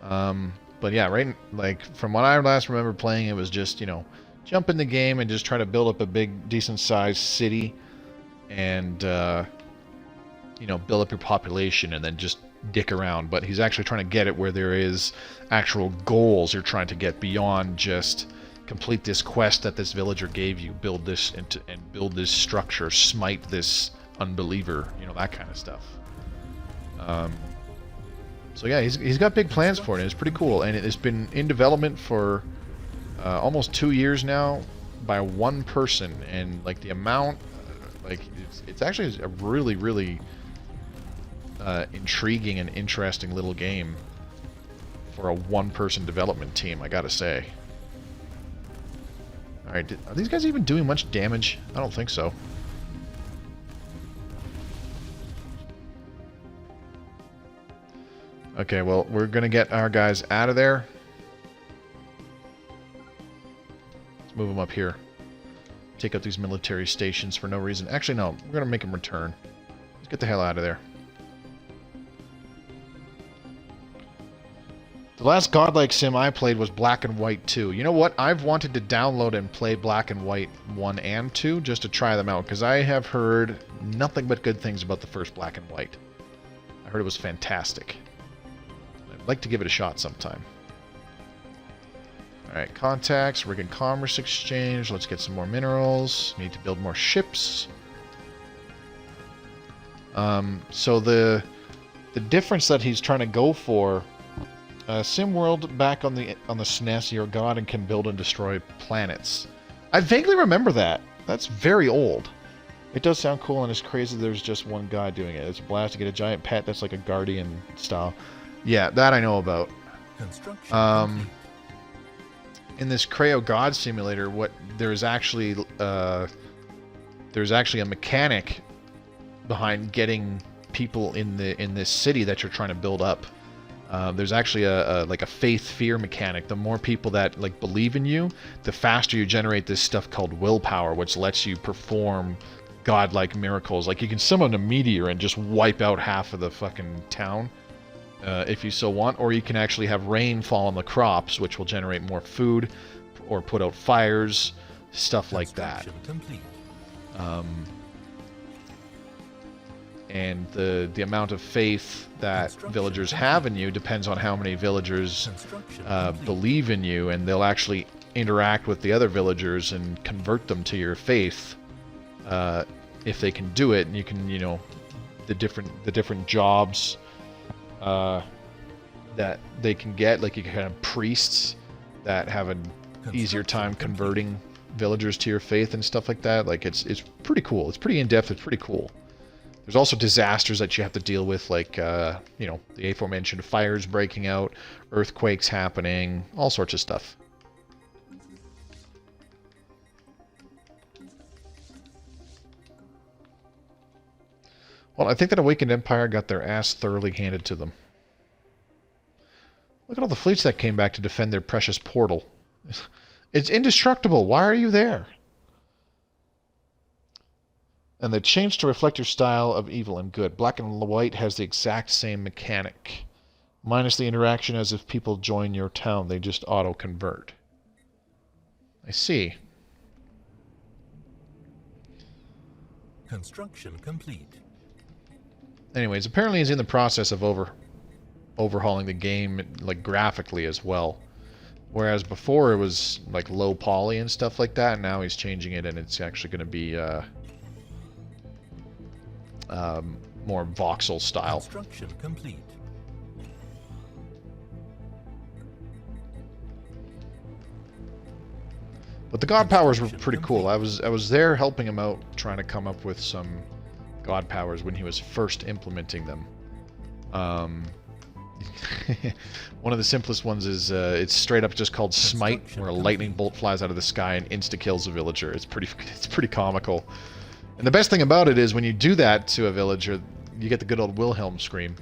But yeah, right, like from what I last remember playing, it was just, you know, jump in the game and just try to build up a big, decent-sized city, and you know, build up your population, and then just dick around. But he's actually trying to get it where there is actual goals you're trying to get beyond just complete this quest that this villager gave you, build this and build this structure, smite this unbeliever, you know, that kind of stuff. So yeah, he's got big plans for it, and it's pretty cool, and it's been in development for almost 2 years now by one person, and like the amount, like it's actually a really, really intriguing and interesting little game for a one-person development team, I gotta say. Alright, are these guys even doing much damage? I don't think so. Okay, well, we're gonna get our guys out of there. Let's move them up here. Take out these military stations for no reason. Actually, no, we're gonna make them return. Let's get the hell out of there. The last godlike sim I played was Black and White 2. You know what? I've wanted to download and play Black and White 1 and 2 just to try them out, because I have heard nothing but good things about the first Black and White. I heard it was fantastic. I'd like to give it a shot sometime. Alright, contacts, rig and commerce exchange. Let's get some more minerals. Need to build more ships. So the difference that he's trying to go for, SimWorld back on the SNES, you're a god and can build and destroy planets. I vaguely remember that. That's very old. It does sound cool, and it's crazy there's just one guy doing it. It's a blast to get a giant pet that's like a guardian style. Yeah, that I know about. In this Creo God Simulator, there's actually a mechanic behind getting people in this city that you're trying to build up. There's actually like a faith-fear mechanic. The more people that like believe in you, the faster you generate this stuff called willpower, which lets you perform godlike miracles. Like you can summon a meteor and just wipe out half of the fucking town, if you so want, or you can actually have rain fall on the crops, which will generate more food, or put out fires, stuff like that. And the amount of faith that villagers have in you depends on how many villagers believe in you, and they'll actually interact with the other villagers and convert them to your faith, if they can do it. And you can, you know, the different jobs that they can get, like you can have priests that have an easier time converting villagers to your faith and stuff like that. Like it's pretty cool. It's pretty in-depth. It's pretty cool. There's also disasters that you have to deal with, like, you know, the aforementioned fires breaking out, earthquakes happening, all sorts of stuff. Well, I think that Awakened Empire got their ass thoroughly handed to them. Look at all the fleets that came back to defend their precious portal. It's indestructible. Why are you there? And they changed to reflect your style of evil and good. Black and White has the exact same mechanic, minus the interaction as if people join your town. They just auto-convert. I see. Construction complete. Anyways, apparently he's in the process of overhauling the game, like, graphically as well. Whereas before it was, like, low poly and stuff like that, and now he's changing it, and it's actually going to be, more voxel style. Construction complete. But the god powers were pretty cool. I was there helping him out, trying to come up with some god powers when he was first implementing them. One of the simplest ones is it's straight up just called Smite, where a lightning bolt flies out of the sky and insta kills a villager. It's pretty comical. And the best thing about it is when you do that to a villager, you get the good old Wilhelm scream,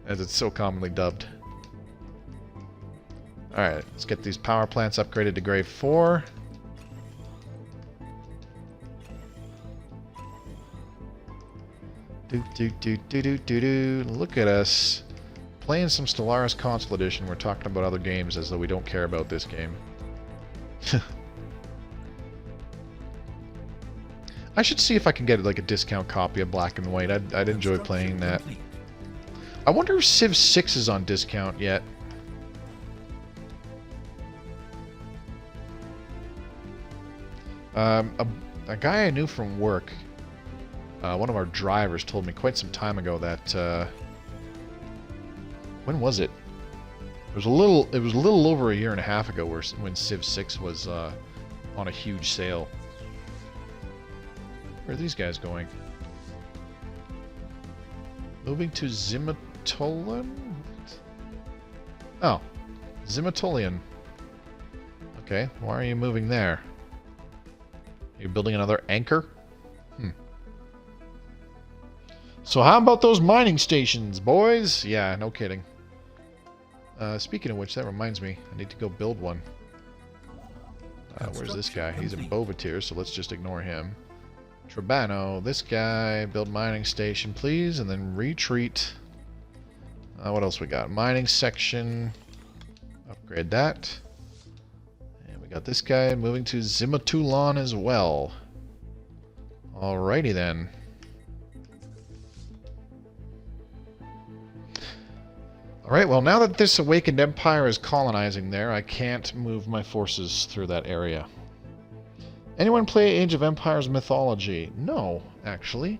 as it's so commonly dubbed. Alright, let's get these power plants upgraded to grade 4. Look at us. Playing some Stellaris Console Edition. We're talking about other games as though we don't care about this game. I should see if I can get like a discount copy of Black and White. I'd enjoy playing that. I wonder if Civ 6 is on discount yet. A guy I knew from work, one of our drivers, told me quite some time ago that when was it? It was a little over a year and a half ago, when Civ 6 was on a huge sale. Where are these guys going? Moving to Zimatolian? Oh, Zimatolian. Okay, why are you moving there? You're building another anchor? So how about those mining stations, boys? Yeah, no kidding. Speaking of which, that reminds me, I need to go build one. Where's this guy? He's a Bovatir, so let's just ignore him. Trabano, this guy, build mining station, please, and then retreat. What else we got? Mining section. Upgrade that. We got this guy moving to Zimatulon as well. Alrighty then. Alright, well now that this awakened empire is colonizing there, I can't move my forces through that area. Anyone play Age of Empires mythology? No, actually.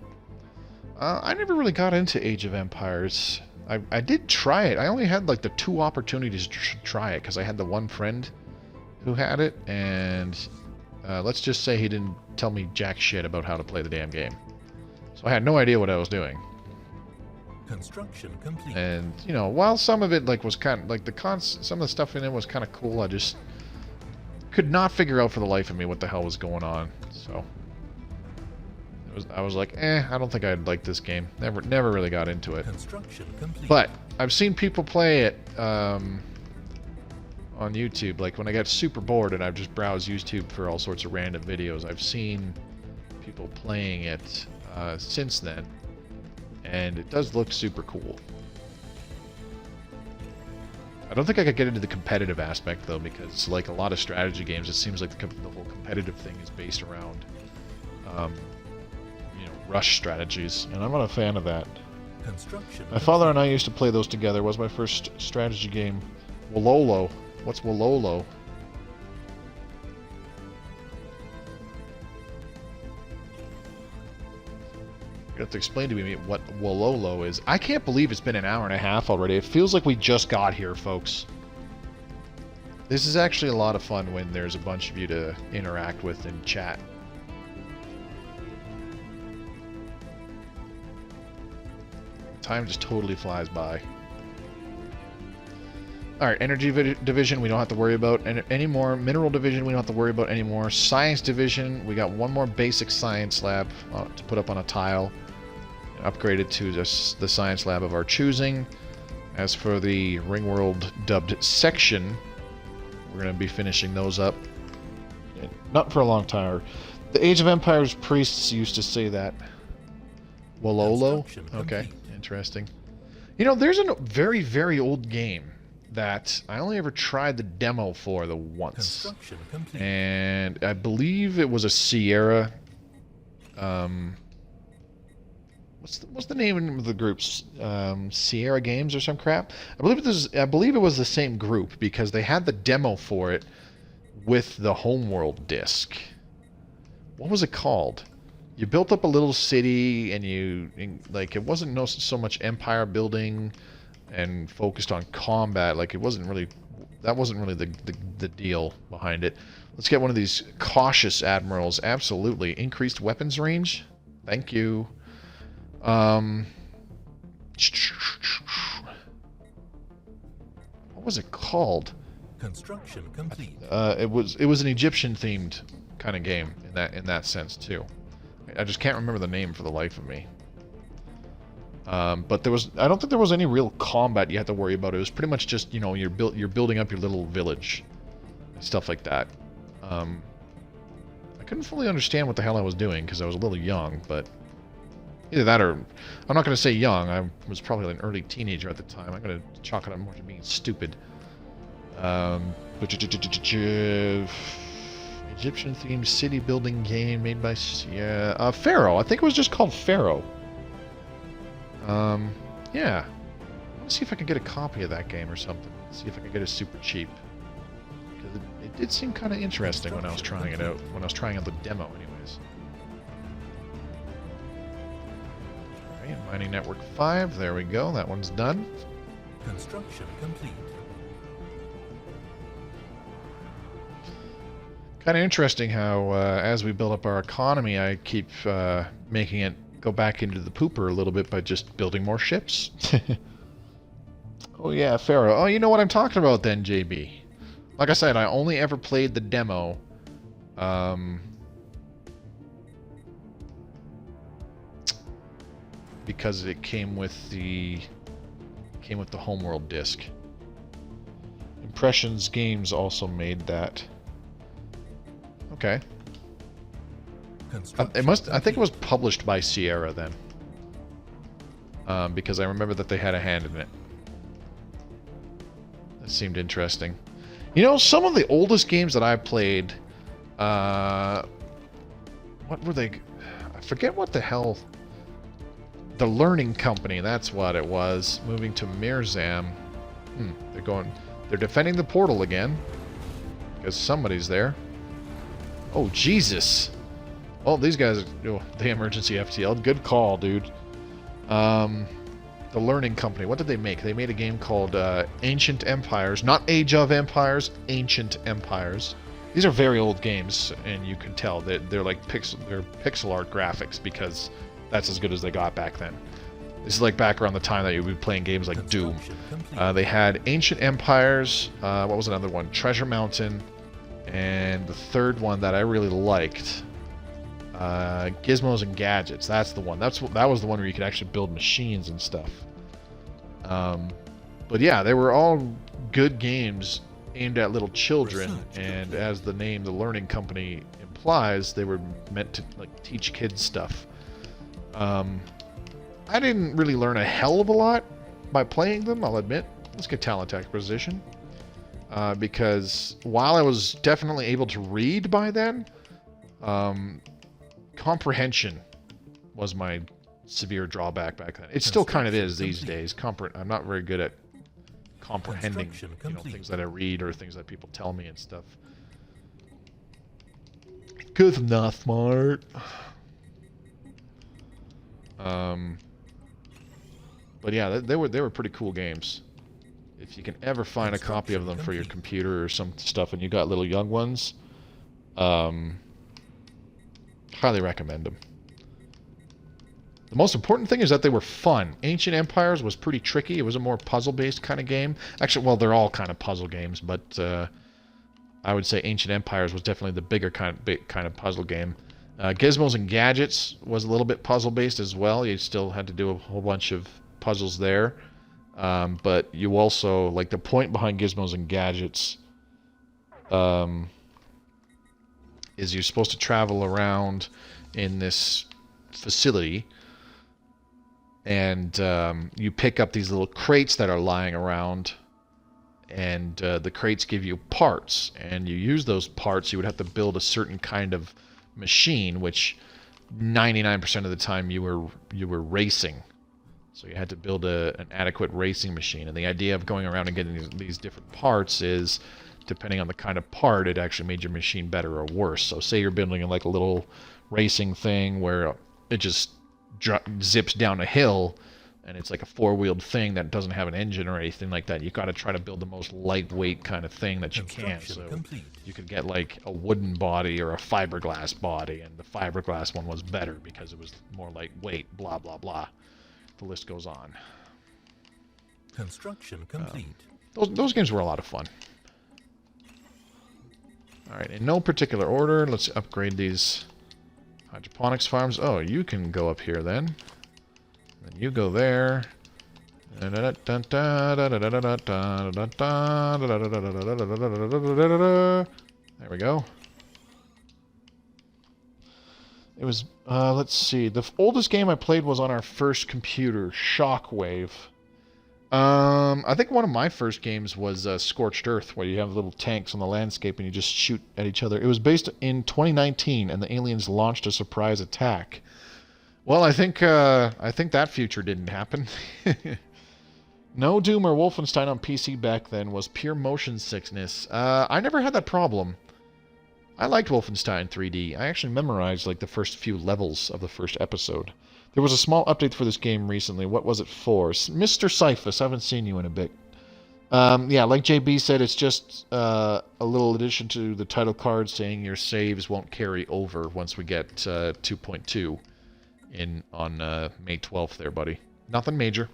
I never really got into Age of Empires. I did try it. I only had like the 2 opportunities to try it, because I had the one friend who had it, and let's just say he didn't tell me jack shit about how to play the damn game. So I had no idea what I was doing. Construction complete. And you know, while some of it like was kind of like some of the stuff in it was kind of cool, I just could not figure out for the life of me what the hell was going on. So I was like, I don't think I'd like this game. Never really got into it. Construction complete. But I've seen people play it on YouTube. Like when I got super bored and I've just browsed YouTube for all sorts of random videos, I've seen people playing it since then, and it does look super cool. I don't think I could get into the competitive aspect though, because like a lot of strategy games, it seems like the whole competitive thing is based around you know, rush strategies, and I'm not a fan of that. My father and I used to play those together. It was my first strategy game. Wololo. What's Wololo? You have to explain to me what Wololo is. I can't believe it's been an hour and a half already. It feels like we just got here, folks. This is actually a lot of fun when there's a bunch of you to interact with and chat. Time just totally flies by. Alright, Energy Division we don't have to worry about anymore. Mineral Division we don't have to worry about anymore. Science Division, we got one more basic science lab to put up on a tile. Upgrade it to just the science lab of our choosing. As for the Ringworld dubbed section, we're going to be finishing those up. Not for a long time. The Age of Empires priests used to say that. Wololo? Okay, interesting. You know, there's a very, very old game that I only ever tried the demo for the once, and I believe it was a Sierra. What's the name of the group? Sierra Games or some crap. I believe it was the same group because they had the demo for it with the Homeworld disc. What was it called? you built up a little city, and like it wasn't so much empire building and focused on combat. Like that wasn't really the deal behind it. Let's get one of these cautious admirals. Absolutely. Increased weapons range. Thank you. What was it called? Construction complete. It was an Egyptian themed kind of game in that sense too. I just can't remember the name for the life of me. But I don't think there was any real combat you had to worry about. It was pretty much just, you know, you're building up your little village, stuff like that. I couldn't fully understand what the hell I was doing because I was a little young, but either that or I'm not going to say young. I was probably an early teenager at the time. I'm going to chalk it up more to being stupid. Egyptian-themed city building game made by Pharaoh. I think it was just called Pharaoh. Yeah. I want to see if I can get a copy of that game or something. See if I can get it super cheap. Because it did seem kind of interesting when I was trying it out. When I was trying out the demo, anyways. Okay, Mining Network 5. There we go. That one's done. Construction complete. Kind of interesting how, as we build up our economy, I keep making it go back into the pooper a little bit by just building more ships. Oh yeah, Pharaoh. Oh, you know what I'm talking about then, JB. Like I said, I only ever played the demo. Because it came with the Homeworld disc. Impressions Games also made that. Okay. I think it was published by Sierra then. Because I remember that they had a hand in it. That seemed interesting. You know, some of the oldest games that I played, what were they? I forget what the hell. The Learning Company, that's what it was. Moving to Mirzam. They're defending the portal again. Because somebody's there. Oh, Jesus. Oh, these guys, the emergency FTL. Good call, dude. The Learning Company. What did they make? They made a game called Ancient Empires. Not Age of Empires, Ancient Empires. These are very old games, and you can tell that they're like pixel art graphics because that's as good as they got back then. This is like back around the time that you'd be playing games like Doom. They had Ancient Empires. What was another one? Treasure Mountain. And the third one that I really liked, Gizmos and Gadgets. That's the one. That was the one where you could actually build machines and stuff. But yeah, they were all good games aimed at little children, and as the name, the Learning Company implies, they were meant to like teach kids stuff. I didn't really learn a hell of a lot by playing them, I'll admit. Let's get talent acquisition. Because while I was definitely able to read by then, comprehension was my severe drawback back then. It still kind of is these days. I'm not very good at comprehending, you know, things that I read or things that people tell me and stuff. Because I'm not smart. But yeah, they were pretty cool games. If you can ever find a copy of them for your computer or some stuff and you got little young ones, highly recommend them. The most important thing is that they were fun. Ancient Empires was pretty tricky. It was a more puzzle-based kind of game. Actually, well, they're all kind of puzzle games, but I would say Ancient Empires was definitely the bigger kind of puzzle game. Gizmos and Gadgets was a little bit puzzle-based as well. You still had to do a whole bunch of puzzles there. But you also, like, the point behind Gizmos and Gadgets is you're supposed to travel around in this facility, and you pick up these little crates that are lying around, and the crates give you parts, and you use those parts. You would have to build a certain kind of machine, which 99% of the time you were racing. So you had to build an adequate racing machine. And the idea of going around and getting these different parts is depending on the kind of part, it actually made your machine better or worse. So say you're building like a little racing thing where it just zips down a hill, and it's like a four-wheeled thing that doesn't have an engine or anything like that. You got to try to build the most lightweight kind of thing that you can. So you could get like a wooden body or a fiberglass body, and the fiberglass one was better because it was more lightweight, blah, blah, blah. The list goes on. Construction complete. Those games were a lot of fun. Alright, in no particular order, let's upgrade these hydroponics farms. Oh, you can go up here then. Then you go there. There we go. It was, let's see, the oldest game I played was on our first computer, Shockwave. I think one of my first games was Scorched Earth, where you have little tanks on the landscape and you just shoot at each other. It was based in 2019, and the aliens launched a surprise attack. Well, I think that future didn't happen. No Doom or Wolfenstein on PC back then was pure motion sickness. I never had that problem. I liked Wolfenstein 3D. I actually memorized like the first few levels of the first episode. There was a small update for this game recently. What was it for? Mr. Cyphus, I haven't seen you in a bit. Yeah, like JB said, it's just a little addition to the title card saying your saves won't carry over once we get 2.2 on May 12th there, buddy. Nothing major.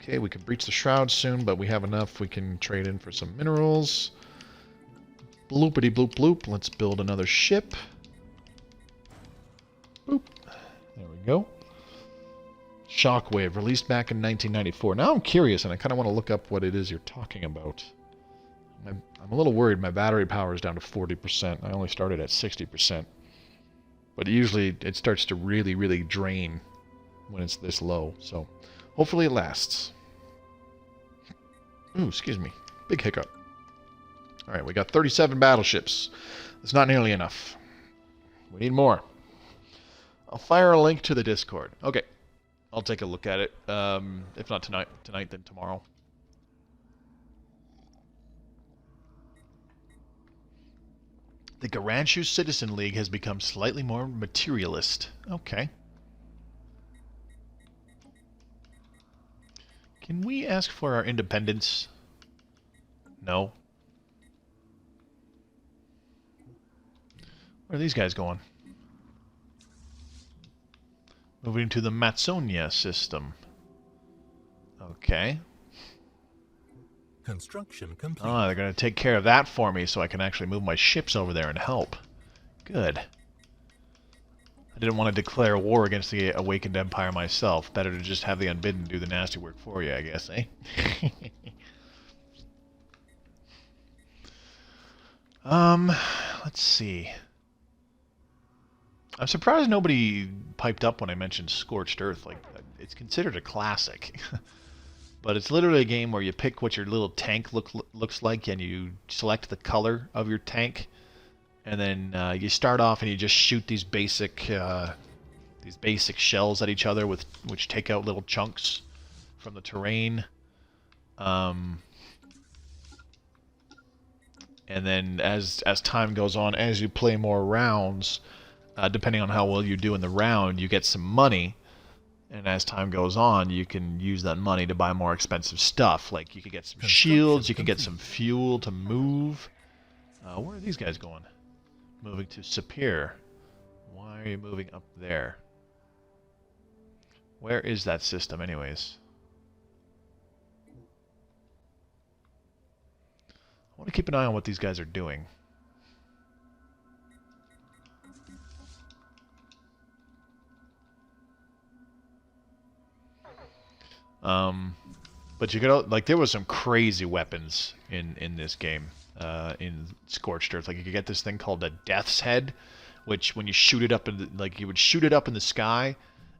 Okay, we can breach the shroud soon, but we have enough. We can trade in for some minerals. Bloopity bloop bloop. Let's build another ship. Boop. There we go. Shockwave, released back in 1994. Now I'm curious, and I kind of want to look up what it is you're talking about. I'm a little worried my battery power is down to 40%. I only started at 60%. But usually it starts to really, really drain when it's this low. So hopefully it lasts. Ooh, excuse me. Big hiccup. Alright, we got 37 battleships. That's not nearly enough. We need more. I'll fire a link to the Discord. Okay. I'll take a look at it. If not tonight, then tomorrow. The Garanshu Citizen League has become slightly more materialist. Okay. Can we ask for our independence? No. Where are these guys going? Moving to the Matsonia system. Okay. Construction complete. Oh, they're going to take care of that for me so I can actually move my ships over there and help. Good. I didn't want to declare war against the Awakened Empire myself. Better to just have the Unbidden do the nasty work for you, I guess, eh? Let's see. I'm surprised nobody piped up when I mentioned Scorched Earth. Like, it's considered a classic. But it's literally a game where you pick what your little tank looks like, and you select the color of your tank, and then you start off and you just shoot these basic shells at each other, which take out little chunks from the terrain. And then as time goes on, as you play more rounds, depending on how well you do in the round, you get some money. And as time goes on, you can use that money to buy more expensive stuff. Like you could get some shields, you can get some fuel to move. Where are these guys going? Moving to Sapir. Why are you moving up there? Where is that system anyways? I want to keep an eye on what these guys are doing. But you could, like, there was some crazy weapons in this game, in Scorched Earth. Like, you could get this thing called a Death's Head, which when you shoot it up in the, like, you would shoot it up in the sky,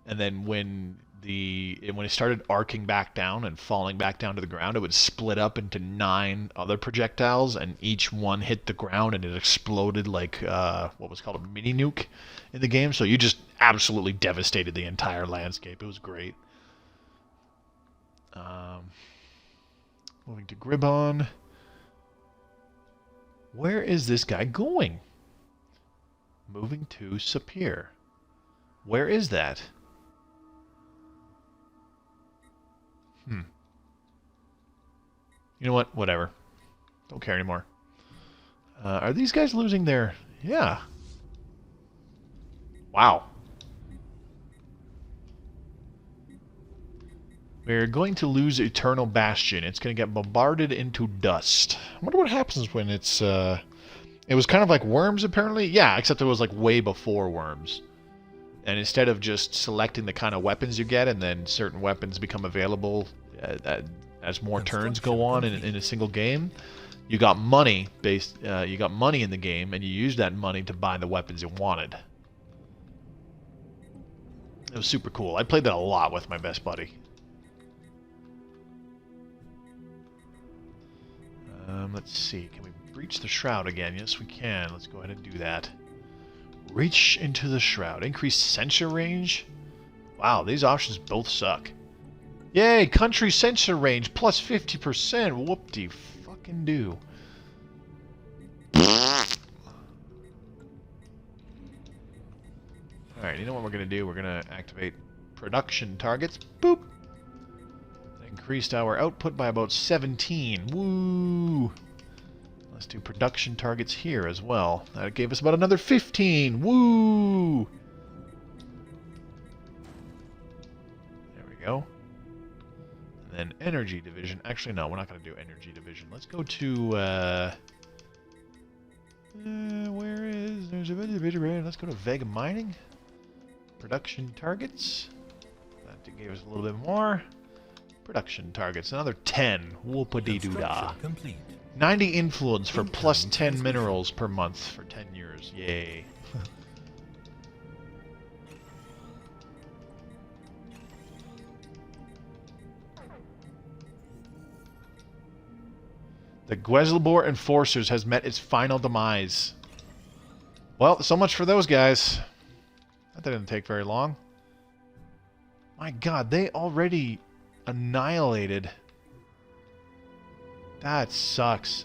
and then when it started arcing back down and falling back down to the ground, it would split up into 9 other projectiles, and each one hit the ground and it exploded like what was called a mini nuke in the game. So you just absolutely devastated the entire landscape. It was great. Moving to Gribbon. Where is this guy going? Moving to Sapir. Where is that? You know what? Whatever. Don't care anymore. Are these guys losing their... Yeah. Wow. We're going to lose Eternal Bastion. It's going to get bombarded into dust. I wonder what happens when it's... It was kind of like Worms, apparently. Yeah, except it was like way before Worms. And instead of just selecting the kind of weapons you get, and then certain weapons become available as more turns go on in a single game, you got money based. You got money in the game, and you used that money to buy the weapons you wanted. It was super cool. I played that a lot with my best buddy. Let's see. Can we breach the shroud again? Yes, we can. Let's go ahead and do that. Reach into the shroud. Increase sensor range. Wow, these options both suck. Yay, country sensor range plus 50%. Whoop-de fucking do. Alright, you know what we're going to do? We're going to activate production targets. Boop. Increased our output by about 17. Woo! Let's do production targets here as well. That gave us about another 15. Woo! There we go. And then energy division. Actually, no, we're not going to do energy division. Let's go to, where is... Let's go to Vega Mining. Production targets. That gave us a little bit more. Production targets. Another 10. Whoop-a-dee-doo-dah. 90 influence for plus 10 minerals per month for 10 years. Yay. The Guezlebor Enforcers has met its final demise. Well, so much for those guys. That didn't take very long. My god, they already annihilated. That sucks.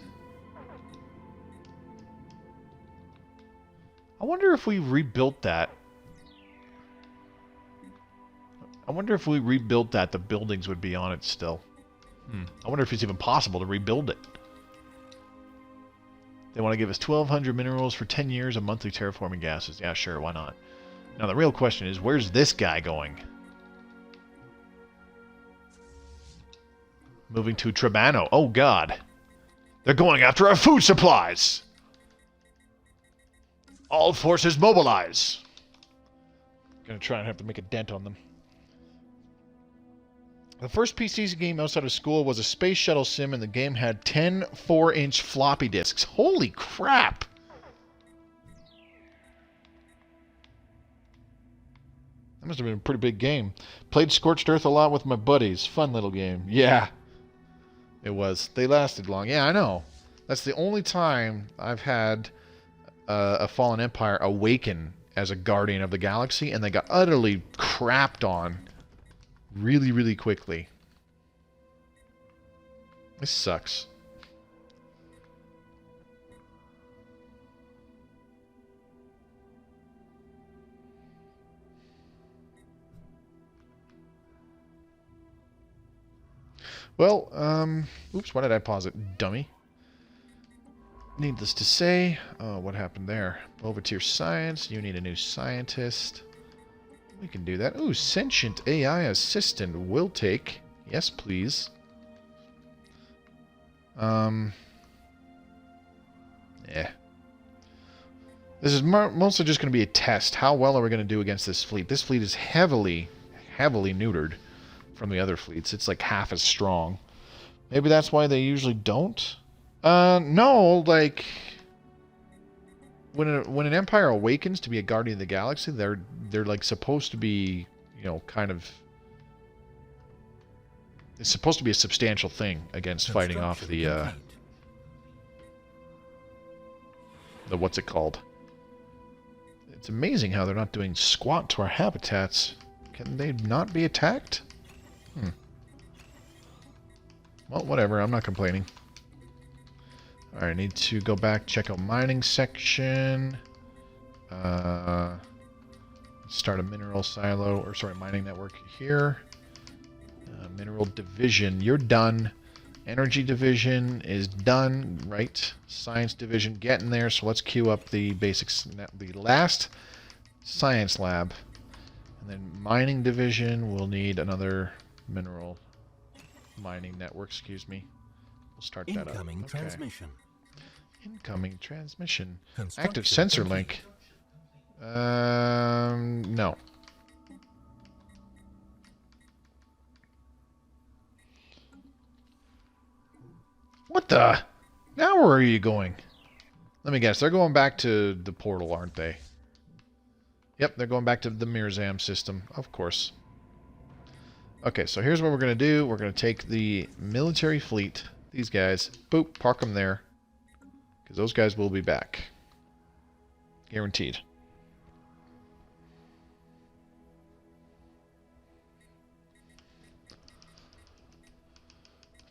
I wonder if we rebuilt that. I wonder if we rebuilt that, the buildings would be on it still. I wonder if it's even possible to rebuild it. They want to give us 1,200 minerals for 10 years of monthly terraforming gases. Yeah, sure, why not? Now the real question is, where's this guy going? Moving to Trabano. Oh, God. They're going after our food supplies! All forces mobilize! Gonna try and have to make a dent on them. The first PC game outside of school was a space shuttle sim, and the game had 10 4-inch floppy disks. Holy crap! That must have been a pretty big game. Played Scorched Earth a lot with my buddies. Fun little game. Yeah. It was. They lasted long. Yeah, I know. That's the only time I've had a Fallen Empire awaken as a Guardian of the Galaxy, and they got utterly crapped on really, really quickly. This sucks. Well, oops, why did I pause it, dummy? Needless to say, what happened there? Over to your science, you need a new scientist. We can do that. Ooh, sentient AI assistant will take. Yes, please. Yeah. This is mostly just going to be a test. How well are we going to do against this fleet? This fleet is heavily neutered from the other fleets. It's like half as strong. Maybe that's why they usually don't? No, like... When an Empire awakens to be a Guardian of the Galaxy, they're like supposed to be, you know, kind of... It's supposed to be a substantial thing against fighting off the what's it called? It's amazing how they're not doing squat to our habitats. Can they not be attacked? Well, whatever. I'm not complaining. Alright, I need to go back, check out mining section. Start a mineral silo, or sorry, mining network here. Mineral division, you're done. Energy division is done, right? Science division getting there, so let's queue up the basics, the last science lab. And then mining division will need another mineral mining network, excuse me. We'll start that up. Incoming transmission. Incoming transmission. Construction Active sensor complete. link. No. What the? Now where are you going? Let me guess. They're going back to the portal, aren't they? Yep, they're going back to the Mirzam system, of course. Okay, so here's what we're going to do. We're going to take the military fleet, these guys, boop, park them there. Because those guys will be back. Guaranteed.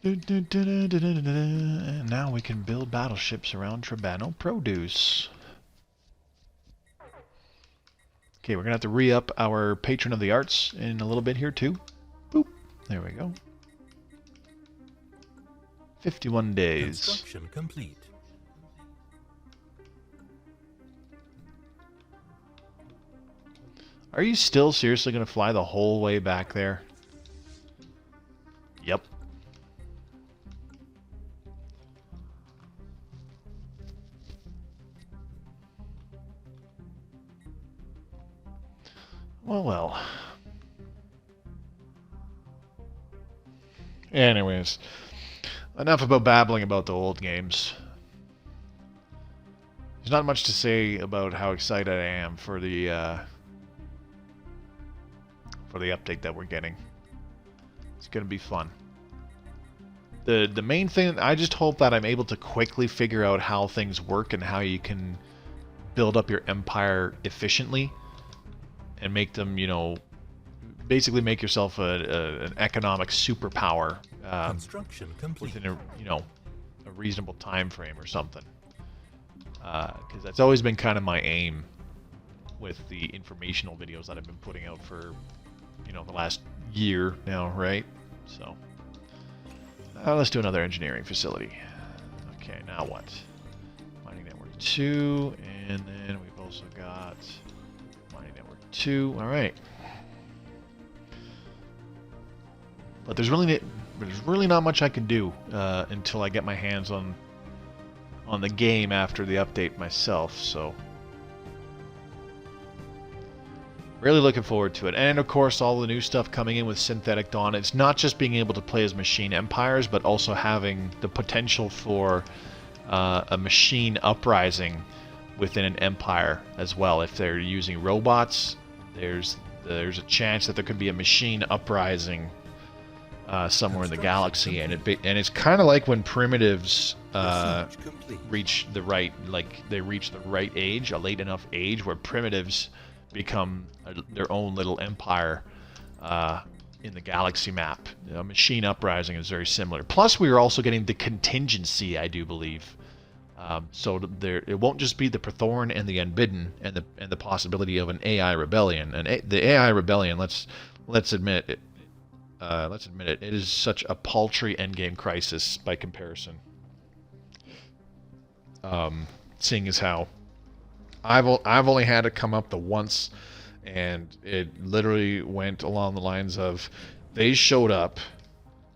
And now we can build battleships around Tribano produce. Okay, we're going to have to re-up our Patron of the Arts in a little bit here too. Boop. There we go. 51 days. Construction complete. Are you still seriously going to fly the whole way back there? Yep. Well, well. Anyways, enough about babbling about the old games. There's not much to say about how excited I am for the update that we're getting. It's going to be fun. The main thing, I just hope that I'm able to quickly figure out how things work and how you can build up your empire efficiently and make them, you know, basically make yourself an economic superpower Construction complete. within a reasonable time frame or something. Because that's always been kind of my aim with the informational videos that I've been putting out for, you know, the last year now, right? So let's do another engineering facility. Okay, now what? Mining network 2, and then we've also got mining network 2. All right. But there's really not much I can do until I get my hands on the game after the update myself. So really looking forward to it. And of course, all the new stuff coming in with Synthetic Dawn. It's not just being able to play as machine empires, but also having the potential for a machine uprising within an empire as well. If they're using robots, there's a chance that there could be a machine uprising somewhere in the galaxy, and it's kind of like when primitives reach the right age, a late enough age where primitives become their own little empire in the galaxy map. You know, machine uprising is very similar. Plus, we are also getting the contingency, I do believe. So it won't just be the Praetorian and the Unbidden and the possibility of an AI rebellion. And the AI rebellion, let's admit it. It is such a paltry endgame crisis by comparison. Seeing as how I've only had it come up the once, and it literally went along the lines of they showed up,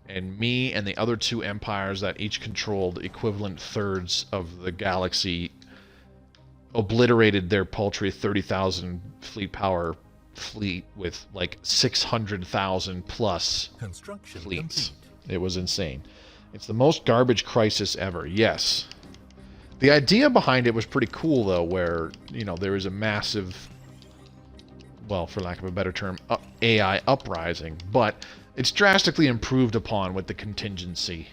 and me and the other two empires that each controlled equivalent thirds of the galaxy obliterated their paltry 30,000 fleet with like 600,000 plus Construction fleets. complete. It was insane. It's the most garbage crisis ever, yes. The idea behind it was pretty cool, though, where, you know, there is a massive, well, for lack of a better term, AI uprising, but it's drastically improved upon with the contingency.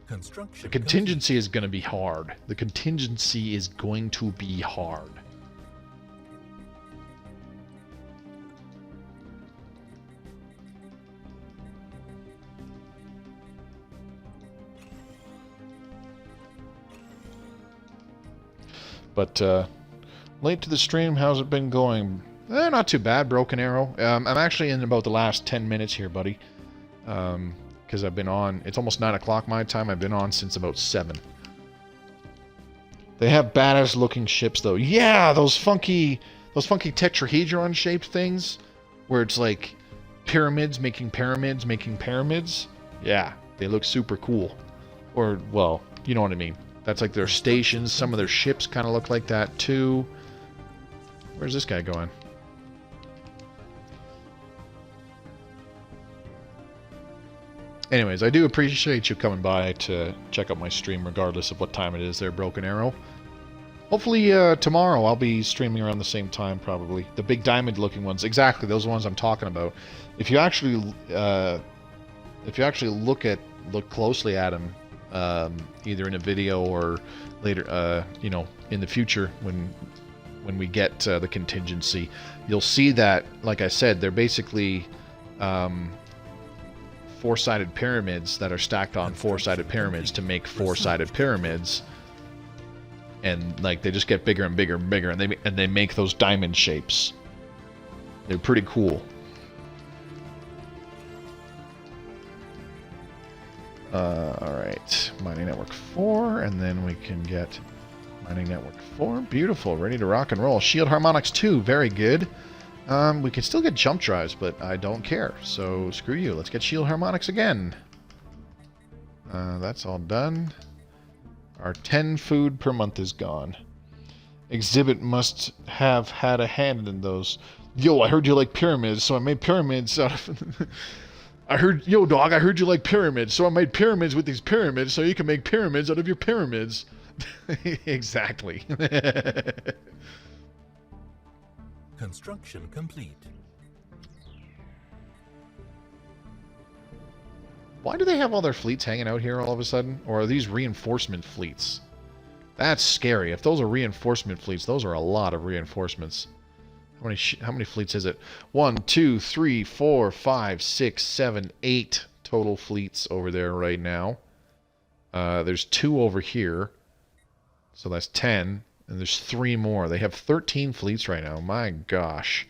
Construction The contingency is going to be hard. The contingency is going to be hard. But late to the stream, how's it been going? Not too bad, Broken Arrow. I'm actually in about the last 10 minutes here, buddy. Because I've been on, it's almost 9 o'clock my time, I've been on since about 7. They have badass looking ships though. Yeah, those funky tetrahedron shaped things, where it's like pyramids making pyramids making pyramids. Yeah, they look super cool. Or, well, you know what I mean. That's like their stations. Some of their ships kind of look like that too. Where's this guy going? Anyways, I do appreciate you coming by to check out my stream regardless of what time it is there, Broken Arrow. Hopefully tomorrow I'll be streaming around the same time probably. The big diamond looking ones. Exactly, those are the ones I'm talking about. If you actually look closely at them, either in a video or later, you know, in the future when we get the contingency, you'll see that, like I said, they're basically four-sided pyramids that are stacked on four-sided pyramids to make four-sided pyramids, and like they just get bigger and bigger and bigger, and they make those diamond shapes. They're pretty cool. Alright, Mining Network 4, and then we can get Mining Network 4. Beautiful, ready to rock and roll. Shield Harmonics 2, very good. We can still get jump drives, but I don't care, so screw you. Let's get Shield Harmonics again. That's all done. Our 10 food per month is gone. Exhibit must have had a hand in those. Yo, I heard you like pyramids, so I made pyramids out of... Yo, dog, I heard you like pyramids, so I made pyramids with these pyramids, so you can make pyramids out of your pyramids. Exactly. Construction complete. Why do they have all their fleets hanging out here all of a sudden? Or are these reinforcement fleets? That's scary. If those are reinforcement fleets, those are a lot of reinforcements. How many fleets is it? 1, 2, 3, 4, 5, 6, 7, 8 total fleets over there right now. There's 2 over here. So that's 10. And there's 3 more. They have 13 fleets right now. My gosh.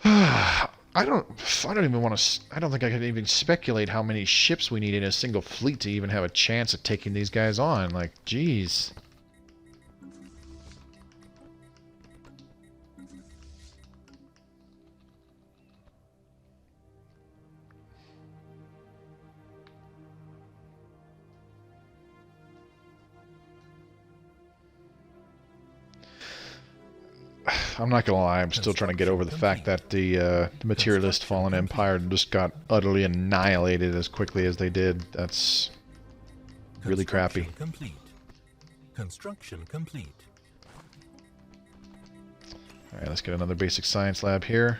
I don't even want to... I don't think I can even speculate how many ships we need in a single fleet to even have a chance at taking these guys on. Like, jeez. I'm not gonna lie, I'm still trying to get over the fact that the materialist Fallen Empire just got utterly annihilated as quickly as they did. That's really crappy. Construction complete. Alright, let's get another basic science lab here.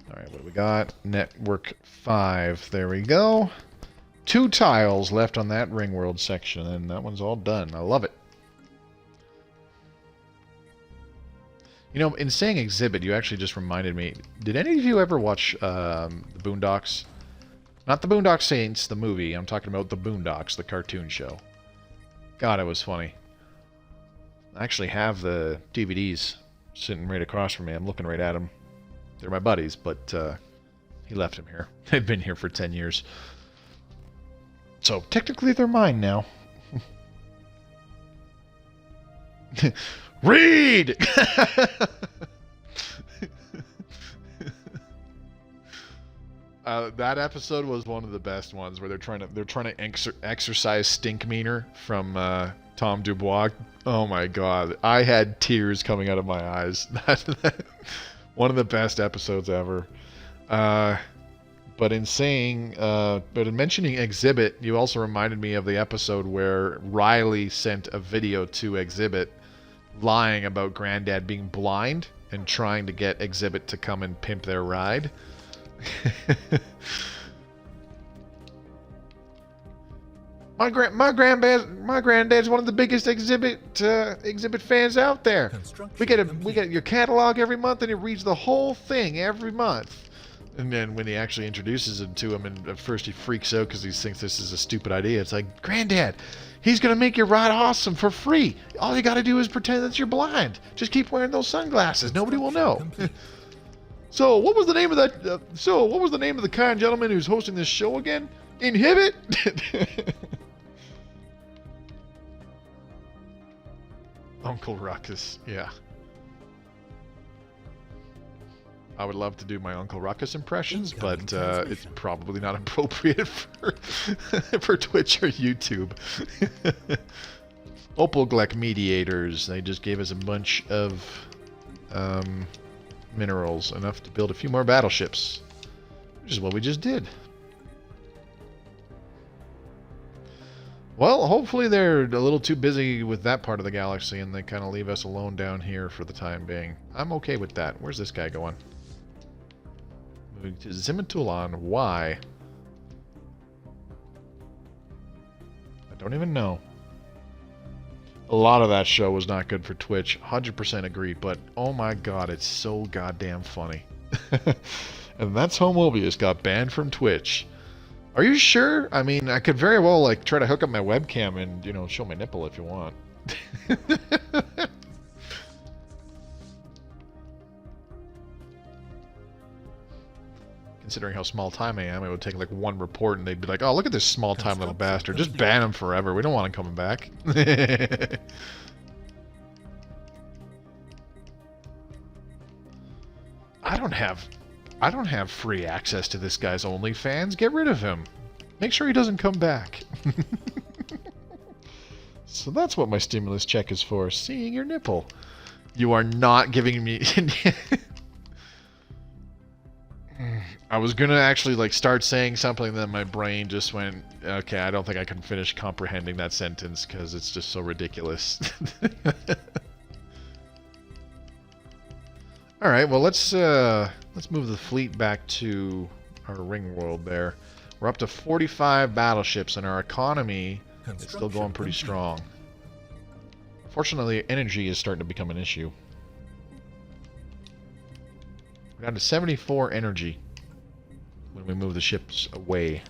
Alright, what do we got? Network 5. There we go. 2 tiles left on that ring world section, and that one's all done. I love it. You know, in saying exhibit, you actually just reminded me. Did any of you ever watch the Boondocks? Not the Boondock Saints, the movie. I'm talking about the Boondocks, the cartoon show. God, it was funny. I actually have the DVDs sitting right across from me. I'm looking right at them. They're my buddies, but he left them here. They've been here for 10 years. So, technically, they're mine now. Read! That episode was one of the best ones where they're trying to exercise Stinkmeaner from Tom Dubois. Oh my god, I had tears coming out of my eyes. One of the best episodes ever. But in mentioning Exhibit, you also reminded me of the episode where Riley sent a video to Exhibit lying about Granddad being blind and trying to get Exhibit to come and pimp their ride. My granddad's one of the biggest exhibit fans out there. We get your catalog every month, and he reads the whole thing every month. And then when he actually introduces it to him, and at first he freaks out because he thinks this is a stupid idea. It's like, Granddad, he's going to make your ride awesome for free. All you got to do is pretend that you're blind. Just keep wearing those sunglasses. Nobody will know. So, what was the name of that? What was the name of the kind gentleman who's hosting this show again? Inhibit? Uncle Ruckus, yeah. I would love to do my Uncle Ruckus impressions, but it's probably not appropriate for for Twitch or YouTube. Opalgleck mediators. They just gave us a bunch of minerals, enough to build a few more battleships, which is what we just did. Well, hopefully they're a little too busy with that part of the galaxy and they kind of leave us alone down here for the time being. I'm okay with that. Where's this guy going? Moving to Zimitulon. Why? I don't even know. A lot of that show was not good for Twitch. 100% agree, but oh my god, it's so goddamn funny. And that's how Mobius got banned from Twitch. Are you sure? I mean, I could very well, like, try to hook up my webcam and, you know, show my nipple if you want. Considering how small time I am, it would take, like, one report and they'd be like, oh, look at this small time little bastard. Just ban him forever. We don't want him coming back. I don't have free access to this guy's OnlyFans. Get rid of him. Make sure he doesn't come back. So that's what my stimulus check is for. Seeing your nipple. You are not giving me... I was gonna actually like start saying something, then my brain just went, okay, I don't think I can finish comprehending that sentence because it's just so ridiculous. All right, well let's move the fleet back to our ring world there. We're up to 45 battleships, and our economy is still going pretty strong. Fortunately, energy is starting to become an issue. We're down to 74 energy when we move the ships away.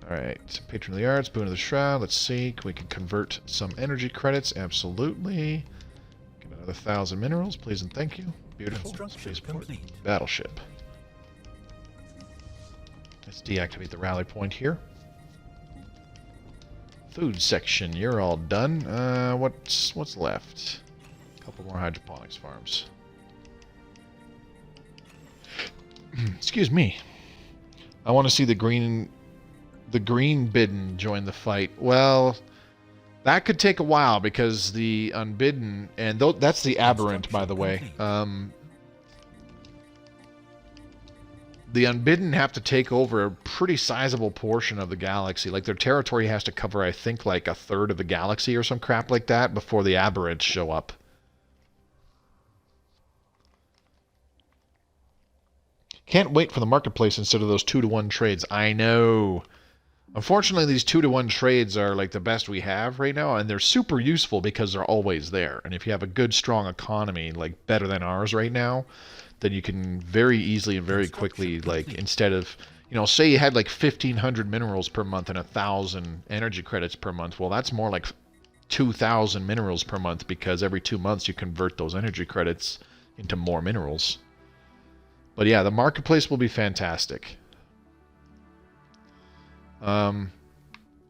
Alright, Patron of the Arts, Boon of the Shroud. Let's see, we can convert some energy credits. Absolutely. Get another 1,000 minerals, please and thank you. Beautiful. Spaceport. Battleship. Let's deactivate the rally point here. Food section, you're all done. What's left? A couple more hydroponics farms. Excuse me. I want to see the green Unbidden join the fight. Well, that could take a while because the Unbidden, and that's the Aberrant, by the way. The Unbidden have to take over a pretty sizable portion of the galaxy. Like, their territory has to cover, I think, like a third of the galaxy or some crap like that before the Aberrants show up. Can't wait for the marketplace instead of those 2-to-1 trades. I know. Unfortunately, these 2-to-1 trades are like the best we have right now, and they're super useful because they're always there. And if you have a good, strong economy, like better than ours right now, then you can very easily and very quickly, like, instead of, you know, say you had like 1,500 minerals per month and 1,000 energy credits per month. Well, that's more like 2,000 minerals per month because every 2 months you convert those energy credits into more minerals. But yeah, the marketplace will be fantastic. In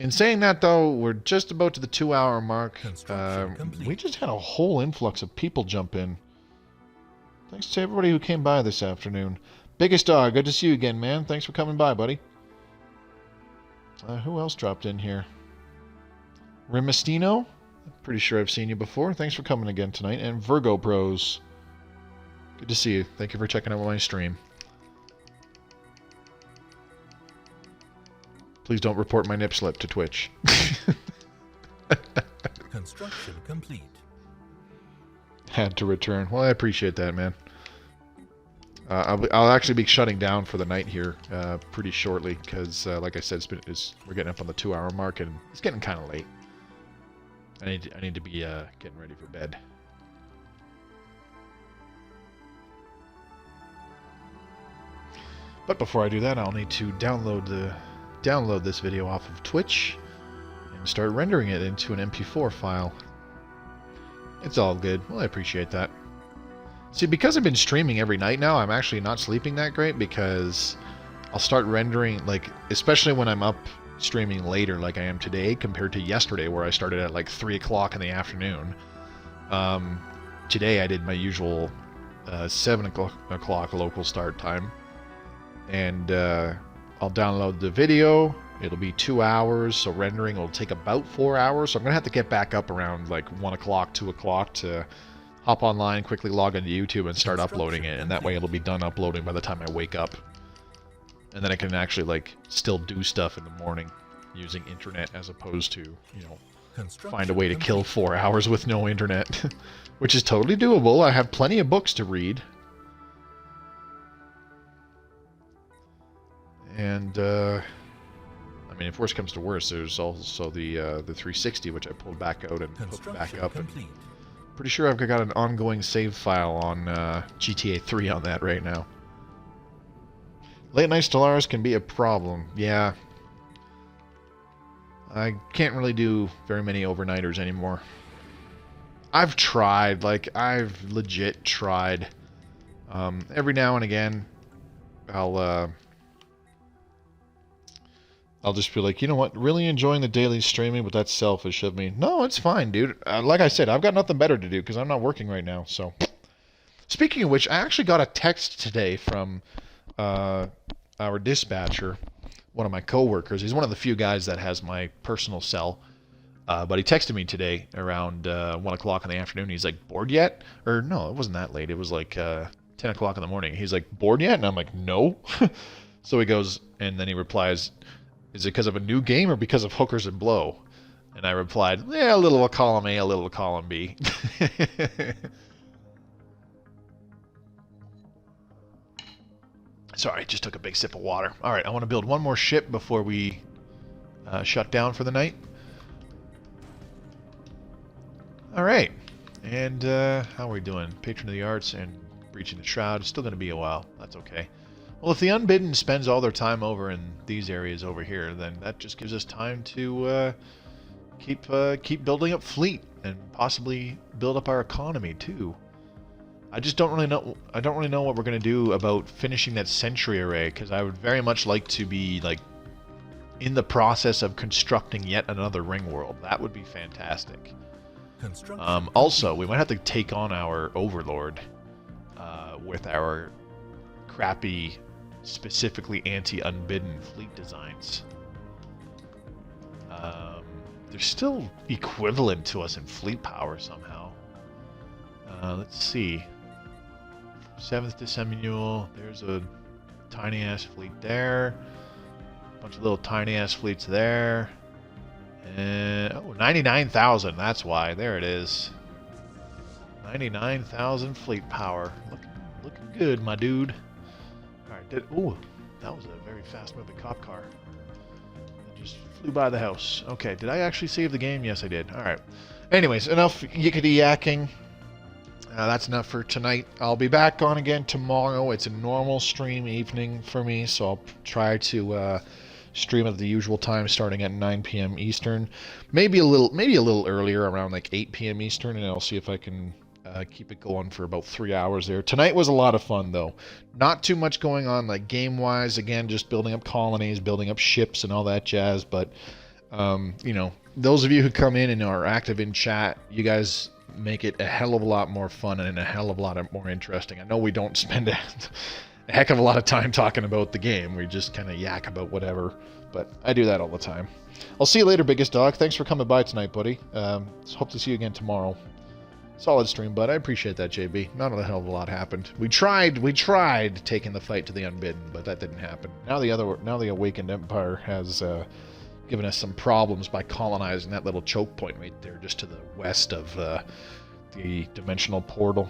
saying that, though, we're just about to the 2-hour mark. We just had a whole influx of people jump in. Thanks to everybody who came by this afternoon. Biggest Dog, good to see you again, man. Thanks for coming by, buddy. Who else dropped in here? Rimestino? Pretty sure I've seen you before. Thanks for coming again tonight. And Virgo Bros. Good to see you. Thank you for checking out my stream. Please don't report my nip slip to Twitch. Construction complete. Had to return. Well, I appreciate that, man. I'll actually be shutting down for the night here pretty shortly because, like I said, we're getting up on the 2-hour mark and it's getting kind of late. I need to be getting ready for bed. But before I do that, I'll need to download this video off of Twitch and start rendering it into an MP4 file. It's all good. Well, I appreciate that. See, because I've been streaming every night now, I'm actually not sleeping that great because I'll start rendering, like, especially when I'm up streaming later like I am today compared to yesterday where I started at like 3 o'clock in the afternoon. Today I did my usual 7 o'clock local start time. And I'll download the video. It'll be 2 hours, so rendering will take about 4 hours. So I'm going to have to get back up around like 1 o'clock, 2 o'clock to hop online, quickly log into YouTube and start uploading it. And that way it'll be done uploading by the time I wake up. And then I can actually like still do stuff in the morning using internet as opposed to, you know, find a way to kill 4 hours with no internet. Which is totally doable. I have plenty of books to read. And, I mean, if worse comes to worse, there's also the 360, which I pulled back out and hooked back up. And pretty sure I've got an ongoing save file on GTA 3 on that right now. Late night Stellaris can be a problem. Yeah. I can't really do very many overnighters anymore. I've tried, like, I've legit tried. Every now and again, I'll just be like, you know what, really enjoying the daily streaming, but that's selfish of me. No, it's fine, dude. Like I said, I've got nothing better to do because I'm not working right now, so. Speaking of which, I actually got a text today from our dispatcher, one of my coworkers. He's one of the few guys that has my personal cell. But he texted me today around 1 o'clock in the afternoon. He's like, bored yet? Or no, it wasn't that late. It was like 10 o'clock in the morning. He's like, bored yet? And I'm like, no. So he goes, and then he replies, is it because of a new game or because of hookers and blow? And I replied, yeah, a little of column A, a little of column B. Sorry, I just took a big sip of water. All right, I want to build one more ship before we shut down for the night. All right, and how are we doing? Patron of the Arts and Breaching the Shroud. It's still going to be a while. That's okay. Well, if the Unbidden spends all their time over in these areas over here, then that just gives us time to keep building up fleet and possibly build up our economy too. I just don't really know. I don't really know what we're going to do about finishing that sentry array because I would very much like to be like in the process of constructing yet another ring world. That would be fantastic. Also, we might have to take on our Overlord with our crappy, specifically anti-Unbidden fleet designs. They're still equivalent to us in fleet power somehow. Let's see. 7th Disseminule, there's a tiny-ass fleet there. A bunch of little tiny-ass fleets there. And, oh, 99,000, that's why. There it is. 99,000 fleet power. Looking good, my dude. Alright, ooh, that was a very fast-moving cop car. It just flew by the house. Okay, did I actually save the game? Yes, I did. Alright. Anyways, enough yickety-yakking. That's enough for tonight. I'll be back on again tomorrow. It's a normal stream evening for me, so I'll try to stream at the usual time, starting at 9 p.m. Eastern. Maybe a little earlier, around like 8 p.m. Eastern, and I'll see if I can keep it going for about 3 hours there. Tonight was a lot of fun, though. Not too much going on, like game-wise. Again, just building up colonies, building up ships, and all that jazz. But you know, those of you who come in and are active in chat, you guys make it a hell of a lot more fun and a hell of a lot more interesting. I know we don't spend a heck of a lot of time talking about the game. We just kind of yak about whatever, but I do that all the time. I'll see you later, biggest dog. Thanks for coming by tonight, buddy. Hope to see you again tomorrow. Solid stream, bud. I appreciate that, JB. Not a hell of a lot happened. We tried taking the fight to the Unbidden, but that didn't happen. Now the Awakened Empire has given us some problems by colonizing that little choke point right there just to the west of the dimensional portal.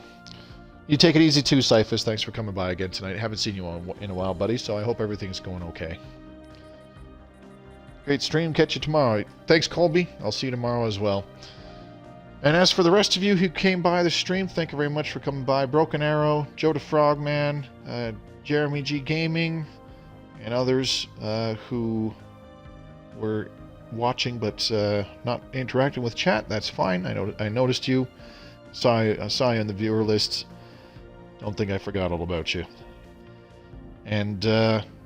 You take it easy too, Cyphus. Thanks for coming by again tonight. Haven't seen you in a while, buddy, so I hope everything's going okay. Great stream. Catch you tomorrow. Thanks, Colby. I'll see you tomorrow as well. And as for the rest of you who came by the stream, thank you very much for coming by. Broken Arrow, Joe the Frogman, Jeremy G Gaming, and others who were watching but not interacting with chat. That's fine. I noticed you. Saw you on the viewer list. Don't think I forgot all about you. And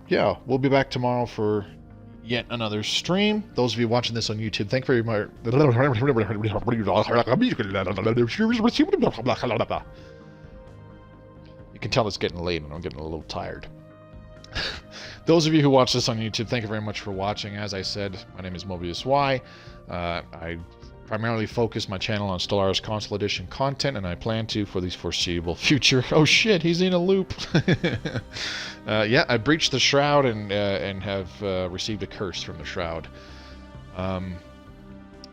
yeah, we'll be back tomorrow for yet another stream. Those of you watching this on YouTube, thank you very much. You can tell it's getting late and I'm getting a little tired. Those of you who watch this on YouTube, thank you very much for watching. As I said, my name is Mobius Y. I primarily focus my channel on Stellaris Console Edition content, and I plan to for the foreseeable future. Oh shit, he's in a loop. Yeah, I breached the shroud and have received a curse from the shroud.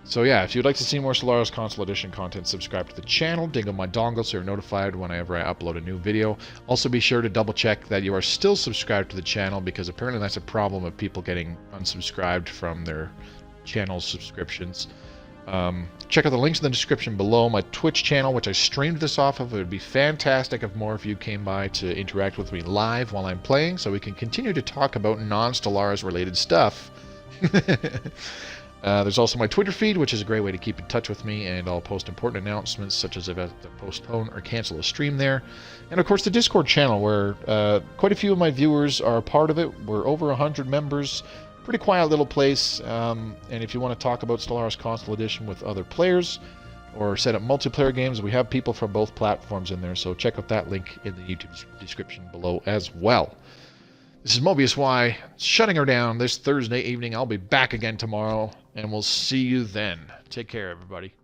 So yeah, if you'd like to see more Stellaris Console Edition content, subscribe to the channel, ding on my dongle so you're notified whenever I upload a new video. Also be sure to double check that you are still subscribed to the channel, because apparently that's a problem of people getting unsubscribed from their channel subscriptions. Check out the links in the description below. My Twitch channel, which I streamed this off of. It would be fantastic if more of you came by to interact with me live while I'm playing, so we can continue to talk about non-Stellaris related stuff. There's also my Twitter feed, which is a great way to keep in touch with me, and I'll post important announcements such as if I have to postpone or cancel a stream there. And of course the Discord channel, where quite a few of my viewers are a part of it. We're over 100 members. Pretty quiet little place, and if you want to talk about Stellaris Console Edition with other players or set up multiplayer games, we have people from both platforms in there, so check out that link in the YouTube description below as well. This is Mobius Y, shutting her down this Thursday evening. I'll be back again tomorrow, and we'll see you then. Take care, everybody.